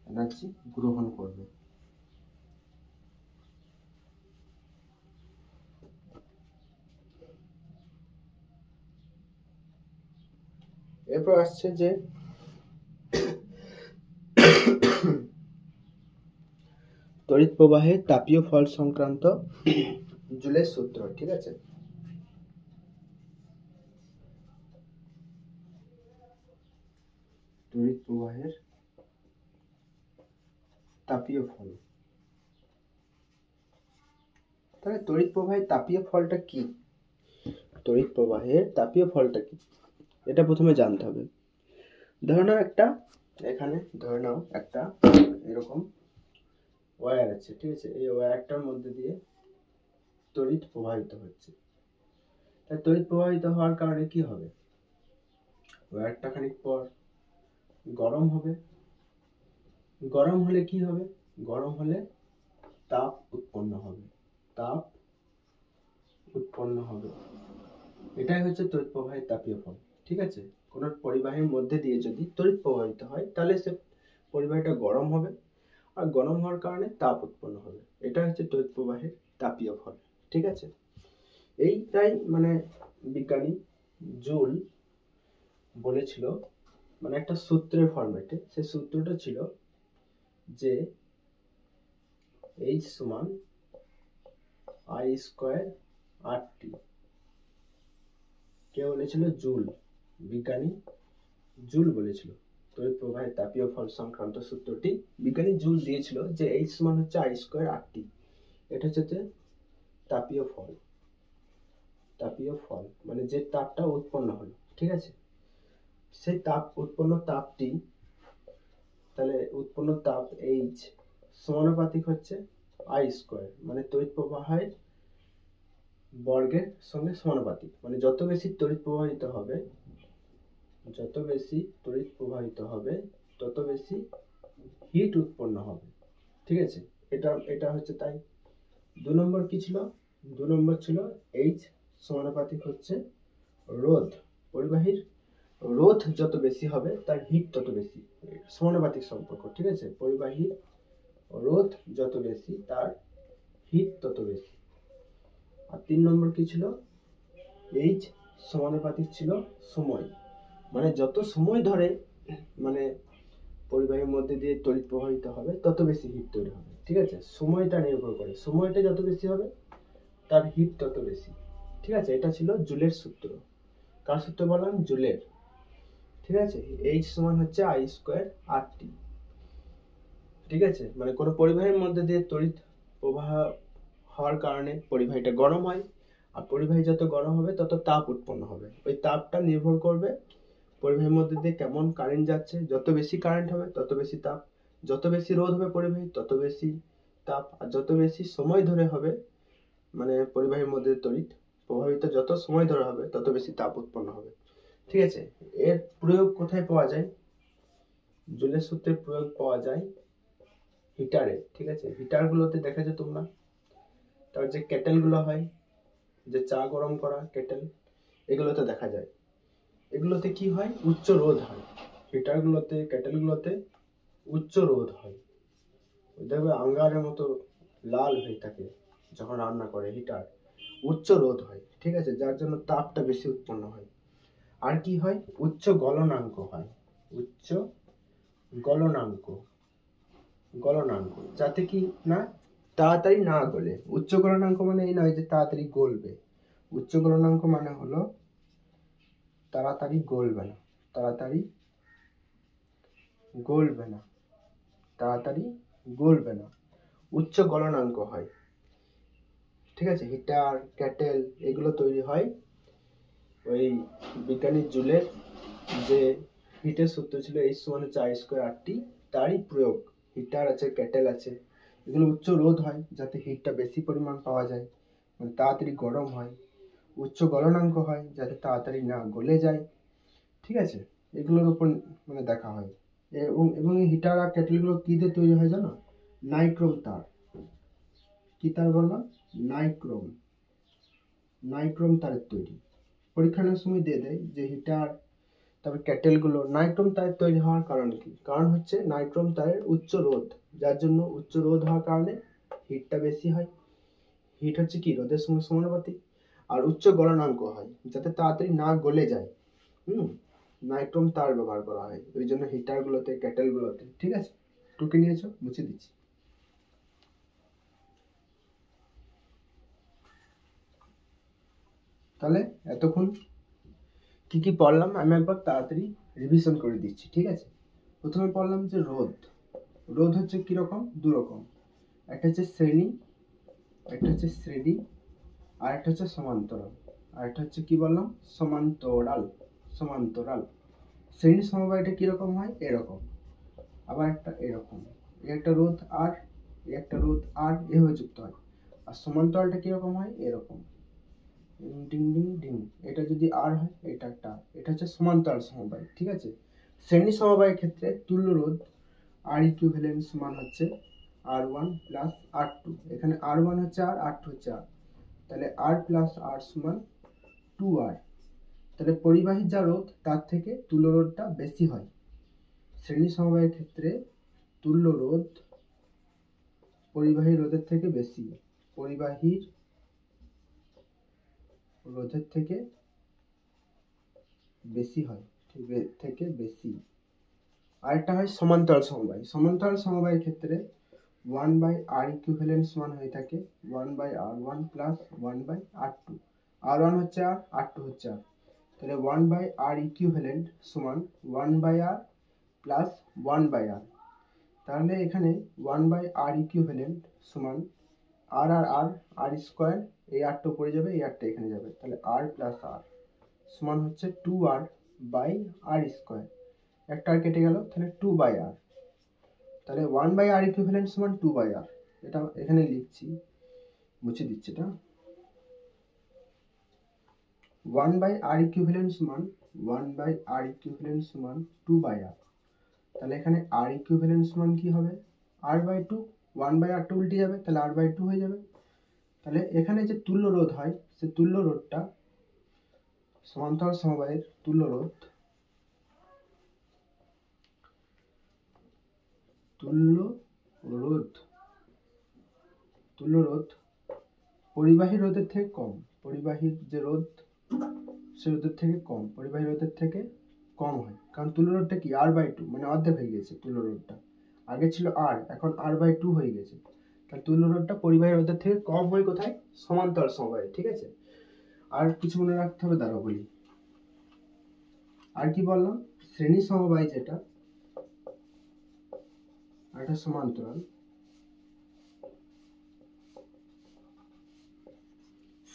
এনার্জি গ্রহণ করবে। এরপর আসছে যে তড়িৎ প্রবাহে তাপীয় ফল সংক্রান্ত জুলের সূত্র। ঠিক আছে, তড়িৎ প্রবাহের তাপীয় ফল, তাহলে তড়িৎ প্রবাহের তাপীয় ফলটা কি, তড়িৎ প্রবাহের তাপীয় ফলটা কি এটা প্রথমে জানতে হবে। ধরে নাও একটা, এখানে ধরে নাও একটা এরকম ওয়্যার আছে, ঠিক আছে, এই ওয়্যারটার মধ্যে দিয়ে তড়িৎ প্রবাহিত হচ্ছে, তাই তড়িৎ প্রবাহিত হওয়ার কারণে কি হবে, ওয়্যারটা খানিক পর গরম হবে, গরম হলে কি হবে, গরম হলে তাপ উৎপন্ন হবে, তাপ উৎপন্ন হবে, এটাই হচ্ছে তড়িৎ প্রবাহের তাপীয় ফল। ঠিক আছে, কোন পরিবাহীর মধ্যে দিয়ে যদি তড়িৎ প্রবাহিত হয়, তাহলে সে পরিবাহীটা গরম হবে, আর গরম হওয়ার কারণে তাপ উৎপন্ন হবে, এটা হচ্ছে তড়িৎ প্রবাহের তাপীয় ফল। ঠিক আছে, এইটাই মানে বিজ্ঞানী জুল বলেছিল, মানে একটা সূত্রের ফরম্যাটে, সেই সূত্রটা ছিল যে H সমান I স্কয়ার RT, কে বলেছিল, জুল, বিজ্ঞানী জুল বলেছিল। তড়িৎ প্রবাহের তাপীয় ফল সংক্রান্ত সূত্রটি বিজ্ঞানী জুল দিয়েছিল যে H সমান হচ্ছে I স্কয়ার RT, এটা হচ্ছে তাপীয় ফল, তাপীয় ফল মানে যে তাপটা উৎপন্ন হলো। ঠিক আছে, সেই তাপ উৎপন্ন তাপটি, তাহলে উৎপন্ন তাপ H সমানুপাতিক হচ্ছে I স্কয়ার, মানে তড়িৎ প্রবাহের বর্গের সঙ্গে সমানুপাতিক, মানে যত বেশি তড়িৎ প্রবাহিত হবে, যত বেশি তড়িৎ প্রবাহিত হবে তত বেশি হিট উৎপন্ন হবে। ঠিক আছে, এটা হচ্ছে তাই। 2 নম্বর কি ছিল, 2 নম্বর ছিল H সমানুপাতিক হচ্ছে রোধ, পরিবাহীর রোধ যত বেশি হবে তার হিট তত বেশি, সমানুপাতিক সম্পর্ক। ঠিক আছে, পরিবাহীর রোধ যত বেশি তার হিট তত বেশি। আর 3 নম্বর কি ছিল, H সমানুপাতিক ছিল সময়, মানে যত সময় ধরে মানে পরিবাহীর মধ্যে দিয়ে তড়িৎ প্রবাহিত হবে তত বেশি হিট তৈরি হবে। ঠিক আছে, সময়টা নির্ভর করে, সময়টা যত বেশি হবে তার হিট তত বেশি। ঠিক আছে, এটা ছিল জুলের সূত্র। কার সূত্র বললাম, জুলের। ঠিক আছে, H সমান হচ্ছে I স্কয়ার RT। ঠিক আছে, মানে কোনো পরিবাহীর মধ্যে দিয়ে তড়িৎ প্রবাহ হওয়ার কারণে পরিবাহীটা গরম হয়, আর পরিবাহী যত গরম হবে তত তাপ উৎপন্ন হবে। ওই তাপটা নির্ভর করবে পরিবাহীর মধ্যে দিয়ে কেমন কারেন্ট যাচ্ছে। যত বেশি কারেন্ট হবে তত বেশি তাপ, যত বেশি রোধ হবে পরিবাহী তত বেশি তাপ, আর যত বেশি সময় ধরে হবে মানে পরিবাহীর মধ্যে তড়িৎ প্রবাহিত যত সময় ধরে হবে তত বেশি তাপ উৎপন্ন হবে। ঠিক আছে, এর প্রয়োগ কোথায় পাওয়া যায়? জুলের সূত্রের প্রয়োগ পাওয়া যায় হিটারে। ঠিক আছে, হিটারগুলোতে দেখেছো তোমরা, তার যে কেটেলগুলো হয়, যে চা গরম করা কেটেল, এগুলোতে দেখা যায়। এগুলোতে কি হয়? উচ্চ রোধ হয়। হিটারগুলোতে, কেটেলগুলোতে উচ্চ রোধ হয়। দেখবে আঙ্গারের মতো লাল হয়ে থাকে যখন রান্না করে হিটার, উচ্চ রোধ হয়। ঠিক আছে, যার জন্য তাপটা বেশি উৎপন্ন হয়। আর কি হয়? উচ্চ গলনাঙ্ক হয়। উচ্চ গলনাঙ্ক, গলনাঙ্ক যাতে কি না তাড়াতাড়ি না গলে। উচ্চ গলনাঙ্ক মানে এই নয় যে তাড়াতাড়ি গলবে, উচ্চ গলনাঙ্ক মানে হলো তাড়াতাড়ি গলবে না, তাড়াতাড়ি গলবে না, তাড়াতাড়ি গলবে না, উচ্চ গলনাঙ্ক হয়। ঠিক আছে, হিটার কেটেল এগুলো তৈরি হয় ওই বিজ্ঞানী জুলের যে হিটের সূত্র ছিল H=I²RT, তারই প্রয়োগ। হিটার আছে, কেটেল আছে, এগুলো উচ্চ রোধ হয় যাতে হিটটা বেশি পরিমাণ পাওয়া যায়, মানে তাড়াতাড়ি গরম হয়। উচ্চ গলনাঙ্ক হয় যাতে তাড়াতাড়ি না গলে যায়। ঠিক আছে, এগুলোর উপর মানে দেখা হয়। এবং এই হিটার আর কেটেলগুলো কি দিয়ে তৈরি হয় জানো? নাইক্রোম তার। কি তার বললাম? নাইক্রোম, নাইক্রোম তারের তৈরি। পরীক্ষার সময় দিয়ে দেয় যে হিটার তারপর কেটেলগুলো নাইক্রোম তারের তৈরি হওয়ার কারণ কি? কারণ হচ্ছে নাইক্রোম তারের উচ্চ রোধ, যার জন্য উচ্চ রোধ হওয়ার কারণে হিটটা বেশি হয়। হিট হচ্ছে কি রোধের সঙ্গে সমানুপাতিক। আর উচ্চ গলনাঙ্ক হয় যাতে তাড়াতাড়ি না গলে যায়। নাইক্রোম তার ব্যবহার করা হয় ওই জন্য হিটারগুলোতে, কেটেলগুলোতে। ঠিক আছে, টুকে নিয়েছো, মুছে দিচ্ছি। তাহলে এতক্ষণ কি কি পড়লাম আমি একবার তাড়াতাড়ি রিভিশন করে দিচ্ছি। ঠিক আছে, প্রথমে পড়লাম যে রোধ। রোধ হচ্ছে কিরকম? দু রকম, একটা হচ্ছে শ্রেণী, একটা হচ্ছে শ্রেণী, আর একটা হচ্ছে সমান্তরাল, আর একটা হচ্ছে কি বললাম? সমান্তরাল। সমান্তরাল। শ্রেণী সমবায়টা কিরকম হয়? এরকম, আবার একটা এরকম, একটা রোধ আর একটা রোধ আর এভাবে যুক্ত হয়। আর সমান্তরালটা কিরকম হয়? এরকম, ডিং ডিং ডিং। এটা যদি আর হয়, এটা একটা, এটা হচ্ছে সমান্তরাল সমবায়। ঠিক আছে, শ্রেণী সমবায়ের ক্ষেত্রে তুল্য রোধ আর ইকুইভ্যালেন্ট সমান হচ্ছে R1 প্লাস R2। এখানে R1 হচ্ছে R, R2 হচ্ছে R, তাহলে R প্লাস R সমান 2R। তাহলে পরিবাহীর যা রোধ তার থেকে তুল্য রোধটা বেশি হয়। শ্রেণী সমবায়ের ক্ষেত্রে তুল্য রোধ পরিবাহী রোধের থেকে বেশি, পরিবাহীর রোধের থেকে বেশি হয়, থেকে বেশি। আরেকটা হয় সমান্তরাল সমবায়। সমান্তরাল সমবায়ের ক্ষেত্রে 1/R ইকুইভ্যালেন্ট সমান হয়ে থাকে 1/R1 প্লাস 1/R2। R1 হচ্ছে R, R2 হচ্ছে R, তাহলে 1/R ইকুইভ্যালেন্ট সমান 1/R প্লাস 1/R। তাহলে এখানে 1/R ইকুইভ্যালেন্ট সমান আর আর আর আর স্কোয়ার, এই আরটা পড়ে যাবে, এই আরটা এখানে যাবে, তাহলে আর প্লাস আর সমান হচ্ছে 2R বাই আর স্কোয়ার। একটা আর কেটে গেল, তাহলে 2/R। তাহলে 1/R ইকুইভ্যালেন্ট সমান 2/R। এটা এখানে লিখছি, মুছে দিচ্ছি এটা। 1/R ইকুইভ্যালেন্ট সমান 1/R ইকুইভ্যালেন্ট সমান 2/R। তাহলে এখানে R ইকুইভ্যালেন্ট সমান কি হবে? R/2। 1/R টা উল্টে যাবে, তাহলে R/2 হয়ে যাবে। তাহলে এখানে যে তুল্য রোধ হয়, সে তুল্য রোধটা সমান্তরাল সমবায়ের তুল্য রোধ, তুল্য রোধ, তুল্য রোধ পরিবাহী রোধের থেকে কম। পরিবাহীর যে রোধ সে রোধের থেকে কম, পরিবাহী রোধের থেকে কম হয়। কারণ তুল্য রোধটা কি? R/2, মানে অর্ধেক হয়ে গেছে তুল্য রোধটা। আগে ছিল R, এখন R/2 হয়ে গেছে। তাহলে তুল্য রোধটা পরিবাহী রোধের থেকে কম হয় কোথায়? সমান্তরাল সমবায়ে। ঠিক আছে, আর কিছু মনে রাখতে হবে, দাঁড়াও বলি। আর কি বললাম? শ্রেণী সমবায় যেটা, আর এটা সমান্তরাল।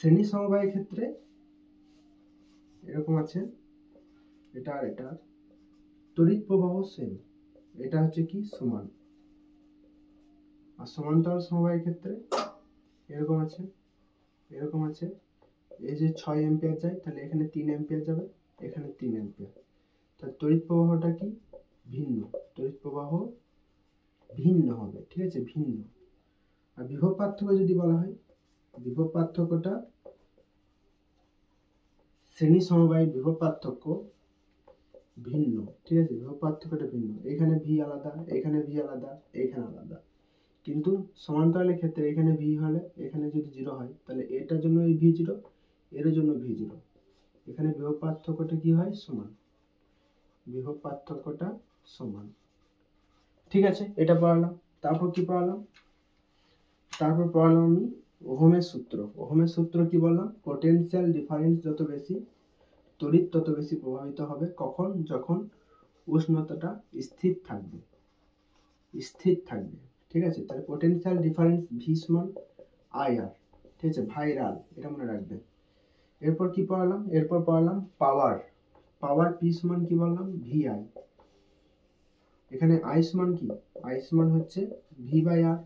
শ্রেণী সমবায়ের ক্ষেত্রে এরকম আছে, এটা আর এটা তড়িৎ প্রবাহ সেম, এটা হচ্ছে কি সমান। আর সমান্তরাল সমবায়ের ক্ষেত্রে এরকম আছে, এরকম আছে, এই যে 6 অ্যাম্পিয়ার যায়, তাহলে এখানে 3 অ্যাম্পিয়ার যাবে, এখানে 3 অ্যাম্পিয়ার। তাহলে তড়িৎ প্রবাহটা কি ভিন্ন, তড়িৎ প্রবাহ ভিন্ন হবে, ঠিক আছে, ভিন্ন। আর বিভব পার্থক্য যদি বলা হয়, বিভব পার্থক্যটা শ্রেণী সমবায়ের বিভব পার্থক্য ভিন্ন, ঠিক আছে, বিভব পার্থক্যটা ভিন্ন। এখানে ভি আলাদা, এখানে ভি আলাদা, এখানে আলাদা। কিন্তু সমান্তরালের ক্ষেত্রে এখানে ভি হলে এখানে যদি 0 হয়, তাহলে এটার জন্য এই ভি 0, এর জন্য ভি 0। এখানে বিভব পার্থক্যটা কি হয় সমান, বিভব পার্থক্যটা সমান, ঠিক আছে। এটা পড়ালাম। তারপর কি পড়ালাম, তারপর পড়ালাম আমি ওহমের সূত্র। ওহমের সূত্র কি বললাম, পোটেনশিয়াল ডিফারেন্স যত বেশি তড়িৎ তত বেশি প্রভাবিত হবে, কখন, যখন উষ্ণতাটা স্থির থাকবে, স্থির থাকবে, ঠিক আছে। তাহলে পোটেনশিয়াল ডিফারেন্স ভি সমান আই আর, ঠিক আছে, ভাইরাল, এটা মনে রাখবে। এরপর কি পড়ালাম, এরপর পড়ালাম পাওয়ার। পাওয়ার পি সমান কি বললাম, ভি আই। এখানে আই সমান কি, আই সমান হচ্ছে ভি বাই আর।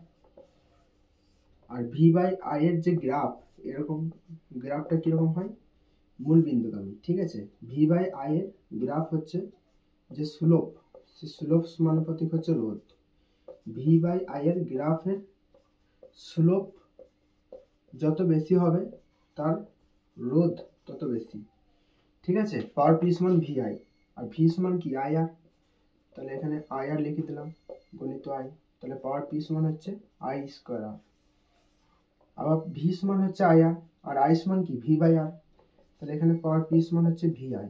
আর ভি বাই আই এর যে গ্রাফ, এরকম গ্রাফটা কিরকম হয়, মূল বিন্দুগামী, ঠিক আছে। ভি বাই আই এর গ্রাফ হচ্ছে যে স্লোপ, সে স্লোপ সমানুপাতিক হচ্ছে রোধ। ভি বাই আই এর গ্রাফের স্লোপ যত বেশি হবে তার রোধ তত বেশি, ঠিক আছে। পাওয়ার পি সমান ভি আই, আর ভি সমান কি আই আর। তাহলে এখানে আই আর লিখে দিলাম গণিত আই। তাহলে পাওয়ার পি সমান হচ্ছে আই স্কোয়ার আর। আবার ভি সমান হচ্ছে আই আর, আর আই সমান কি ভি বাই আর। তাহলে এখানে পাওয়ার পি সমান হচ্ছে ভি আই,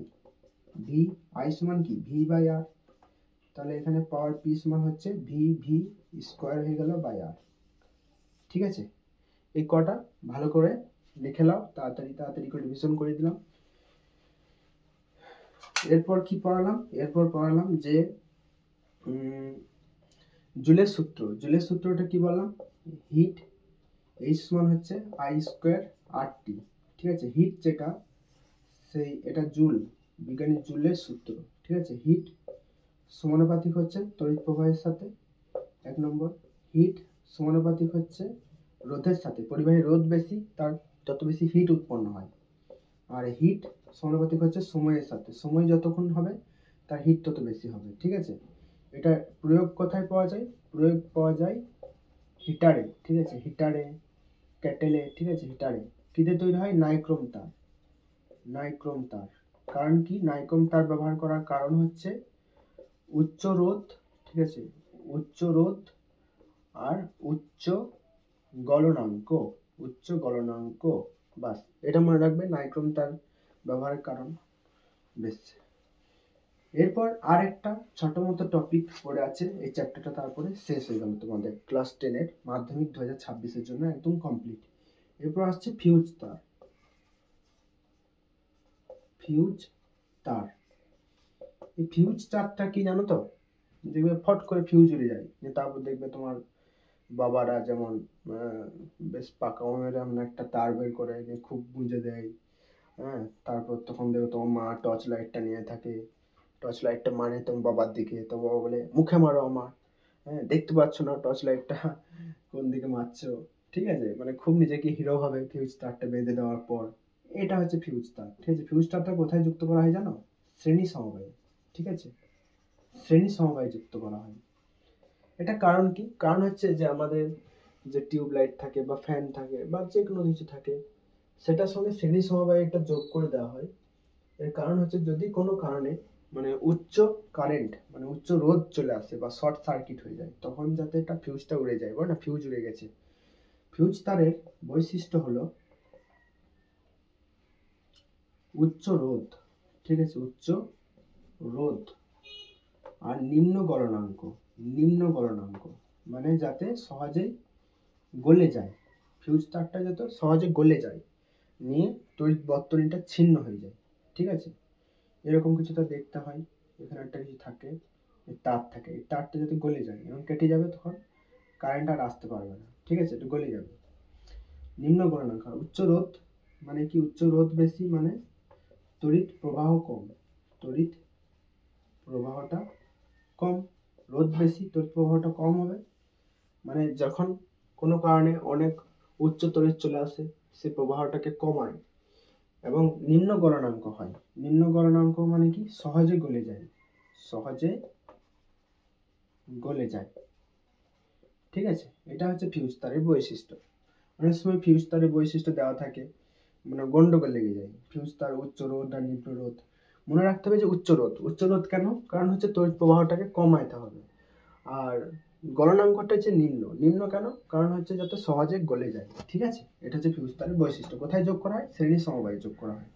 ভি আই সমান কি ভি বাই আর। তাহলে এখানে পাওয়ার পি সমান হচ্ছে ভি ভি স্কোয়ার হয়ে গেল বাই আর, ঠিক আছে। এই কটা ভালো করে লিখে নাও, তাড়াতাড়ি তাড়াতাড়ি করে রিভিশন করে দিলাম। এরপর কি পড়ালাম, এরপর পড়ালাম যে জুলের সূত্র। জুলের সূত্রটা কি বললাম, হিট এইচ সমান হচ্ছে আই স্কোয়ার আর টি, ঠিক আছে। হিট যেটা, সেই এটা জুল, বিজ্ঞানী জুলের সূত্র, ঠিক আছে। হিট সমানুপাতিক হচ্ছে তড়িৎ প্রবাহের সাথে, 1 নম্বর। হিট সমানুপাতিক হচ্ছে রোধের সাথে, পরিবাহী রোধ বেশি তার তত বেশি হিট উৎপন্ন হয়। আর হিট সমানুপাতিক হচ্ছে সময়ের সাথে, সময় যতক্ষণ হবে তার হিট তত বেশি হবে, ঠিক আছে। এটা প্রয়োগ কোথায় পাওয়া যায়, প্রয়োগ পাওয়া যায় হিটারে, ঠিক আছে, হিটারে, কেটেলে, ঠিক আছে। হিটারে কিতে তৈরি হয়, নাইক্রোম তার, নাইক্রোম তার। কারণ কি, নাইক্রোম তার ব্যবহার করার কারণ হচ্ছে উচ্চ রোধ, ঠিক আছে, উচ্চ রোধ আর উচ্চ গলনাঙ্ক, উচ্চ গলনাঙ্ক, বাস এটা মনে রাখবে, নাইক্রোম তার ব্যবহারের কারণ। বেশ, এরপর আর একটা ছোট মতো টপিক পড়ে আছে, এই চ্যাপ্টারটা তারপরে শেষ হয়ে গেল তোমাদের ক্লাস 10 এর মাধ্যমিক 2026 এর জন্য একদম কমপ্লিট। এরপর আসছে ফিউজ তার। ফিউজ তার, এই ফিউজ তারটা কি জানো তো, দেখবে ফট করে ফিউজ উড়ে যায়, তারপর দেখবে তোমার বাবারা যেমন বেশ পাকা এমন একটা তার বের করে খুব গুঁজে দেয়, হ্যাঁ। তারপর তখন দেখবে তোমার মা টর্চ লাইটটা নিয়ে থাকে, টর্চ লাইটটা মারে তোমার বাবার দিকে, তো বাবা বলে মুখে মারো আমার, হ্যাঁ, দেখতে পাচ্ছ না টর্চ লাইটটা কোন দিকে মারছো, ঠিক আছে। মানে খুব নিজেকে হিরো ভাবে ফিউজ তারটা বেঁধে দেওয়ার পর, এটা হচ্ছে ফিউজ তার, ঠিক আছে। ফিউজ তারটা কোথায় যুক্ত করা হয় জানো, শ্রেণী সমবায়ে, ঠিক আছে, শ্রেণী সমবায়ে যুক্ত করা হয়। এটা কারণ কি, কারণ হচ্ছে যে আমাদের যে টিউব লাইট থাকে বা ফ্যান থাকে বা যে কোনো কিছু থাকে, সেটার সঙ্গে শ্রেণী সমবায়ে একটা যোগ করে দেওয়া হয়। এর কারণ হচ্ছে যদি কোনো কারণে মানে উচ্চ কারেন্ট মানে উচ্চ রোধ চলে আসে বা শর্ট সার্কিট হয়ে যায়, তখন যাতে এটা ফিউজটা উড়ে যায়, বলে না ফিউজ উড়ে গেছে। ফিউজ তারের বৈশিষ্ট্য হলো উচ্চ রোধ, ঠিক আছে, উচ্চ রোধ আর নিম্ন গলনাঙ্ক, নিম্ন গলনাঙ্ক মানে যাতে সহজেই গলে যায়, ফিউজ তারটা যাতে সহজে গলে যায়, নিয়ে তড়িৎ বর্তনীটা ছিন্ন হয়ে যায়, ঠিক আছে। এরকম কিছুটা দেখতে হয়, এখানে একটা কিছু থাকে, তার থাকে, এই তারটা যদি গলে যায় এবং কেটে যাবে, তখন কারেন্ট আর আসতে পারবে না, ঠিক আছে, এটা গলে যাবে। নিম্ন গলনাঙ্ক, উচ্চ রোধ মানে কি উচ্চ রোধ বেশি মানে তড়িৎ প্রবাহ কম, তড়িৎ প্রবাহটা কম, রোধ বেশি তড়িৎ প্রবাহটা কম হবে। মানে যখন কোনো কারণে অনেক উচ্চ তড়িৎ চলে আসে সে প্রবাহটাকে কমায় এবং নিম্ন গলনাঙ্ক হয়। নিম্ন গলনাঙ্ক মানে কি সহজে গলে যায়, সহজে গলে যায়। ঠিক আছে, এটা হচ্ছে ফিউজ তারের বৈশিষ্ট্য। অনেক সময় ফিউজ তারের বৈশিষ্ট্য দেওয়া থাকে, মানে গন্ডগোল লেগে যায়। ফিউজ তার উচ্চ রোধ আর নিম্ন রোধ মনে রাখতে হবে যে উচ্চ রোধ, উচ্চ রোধ কেন? কারণ হচ্ছে তড়িৎ প্রবাহটাকে কমাইতে হবে। আর গলনাঙ্কটা হচ্ছে নিম্ন, নিম্ন কেন? কারণ হচ্ছে যাতে সহজে গলে যায়। ঠিক আছে, এটা হচ্ছে ফিউজ তারের বৈশিষ্ট্য। কোথায় যোগ করা হয়? শ্রেণী সমবায়ে যোগ করা হয়।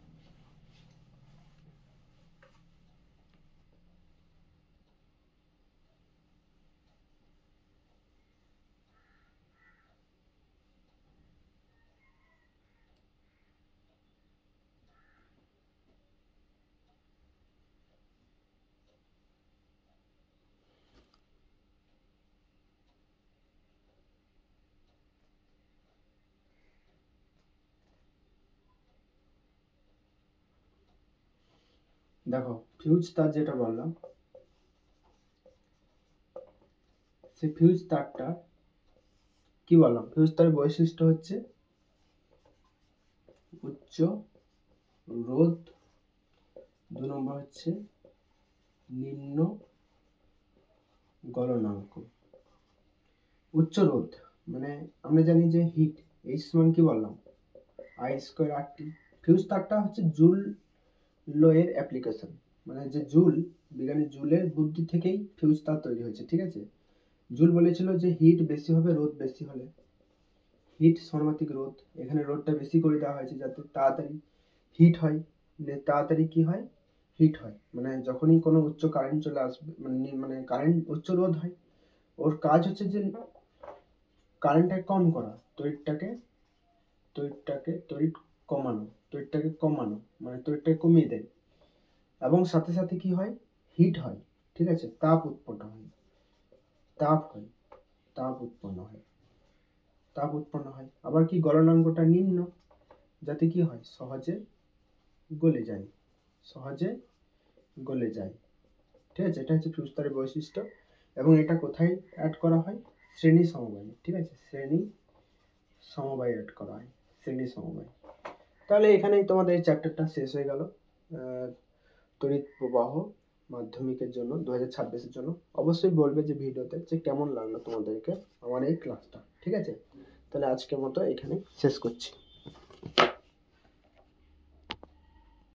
দেখো ফিউজ তার যেটা বললাম, সেই ফিউজ তারটা কি বললাম? ফিউজ তারের বৈশিষ্ট্য হচ্ছে উচ্চ রোধ, 2 নম্বর হচ্ছে নিম্ন গলনাঙ্ক। উচ্চ রোধ মানে আমরা জানি যে হিট, এইচ সমান কি বললাম? I square R T. Fuse তারটা হচ্ছে জুল ল এর অ্যাপ্লিকেশন, মানে যে জুল, বিজ্ঞানী জুলের বুদ্ধি থেকেই ফিউজ তার তৈরি হয়েছে। ঠিক আছে, জুল বলেছিল যে হিট বেশি হবে রোধ বেশি হলে, হিট সমানুপাতিক রোধ। এখানে রোধটা বেশি করে দেওয়া হয়েছে যাতে তাড়াতাড়ি হিট হয়, তাড়াতাড়ি কি হয়? হিট হয়। মানে যখনই কোনো উচ্চ কারেন্ট চলে আসবে, মানে কারেন্ট উচ্চ রোধ হয়, ওর কাজ হচ্ছে যে কারেন্টটাকে কম করা, তড়িৎ কমানো, মানে তড়িৎটাকে কমিয়ে দেয়। এবং সাথে সাথে কি হয়? হিট হয়। ঠিক আছে, তাপ উৎপন্ন হয়, তাপ উৎপন্ন হয়। আবার কি গলনাঙ্কটা নিম্ন, যাতে কি হয়? সহজে গলে যায়। ঠিক আছে, এটা হচ্ছে ফিউজ তারের বৈশিষ্ট্য। এবং এটা কোথায় অ্যাড করা হয়? শ্রেণী সমবায়ে। ঠিক আছে, শ্রেণী সমবায়ে অ্যাড করা হয়, শ্রেণী সমবায়। তাহলে এখানেই তোমাদের এই চ্যাপ্টারটা শেষ হয়ে গেল, তড়িৎ প্রবাহ মাধ্যমিকের জন্য 2026-এর জন্য। অবশ্যই বলবে যে ভিডিওতে যে কেমন লাগলো তোমাদেরকে আমার এই ক্লাসটা। ঠিক আছে, তাহলে আজকের মতো এখানে শেষ করছি।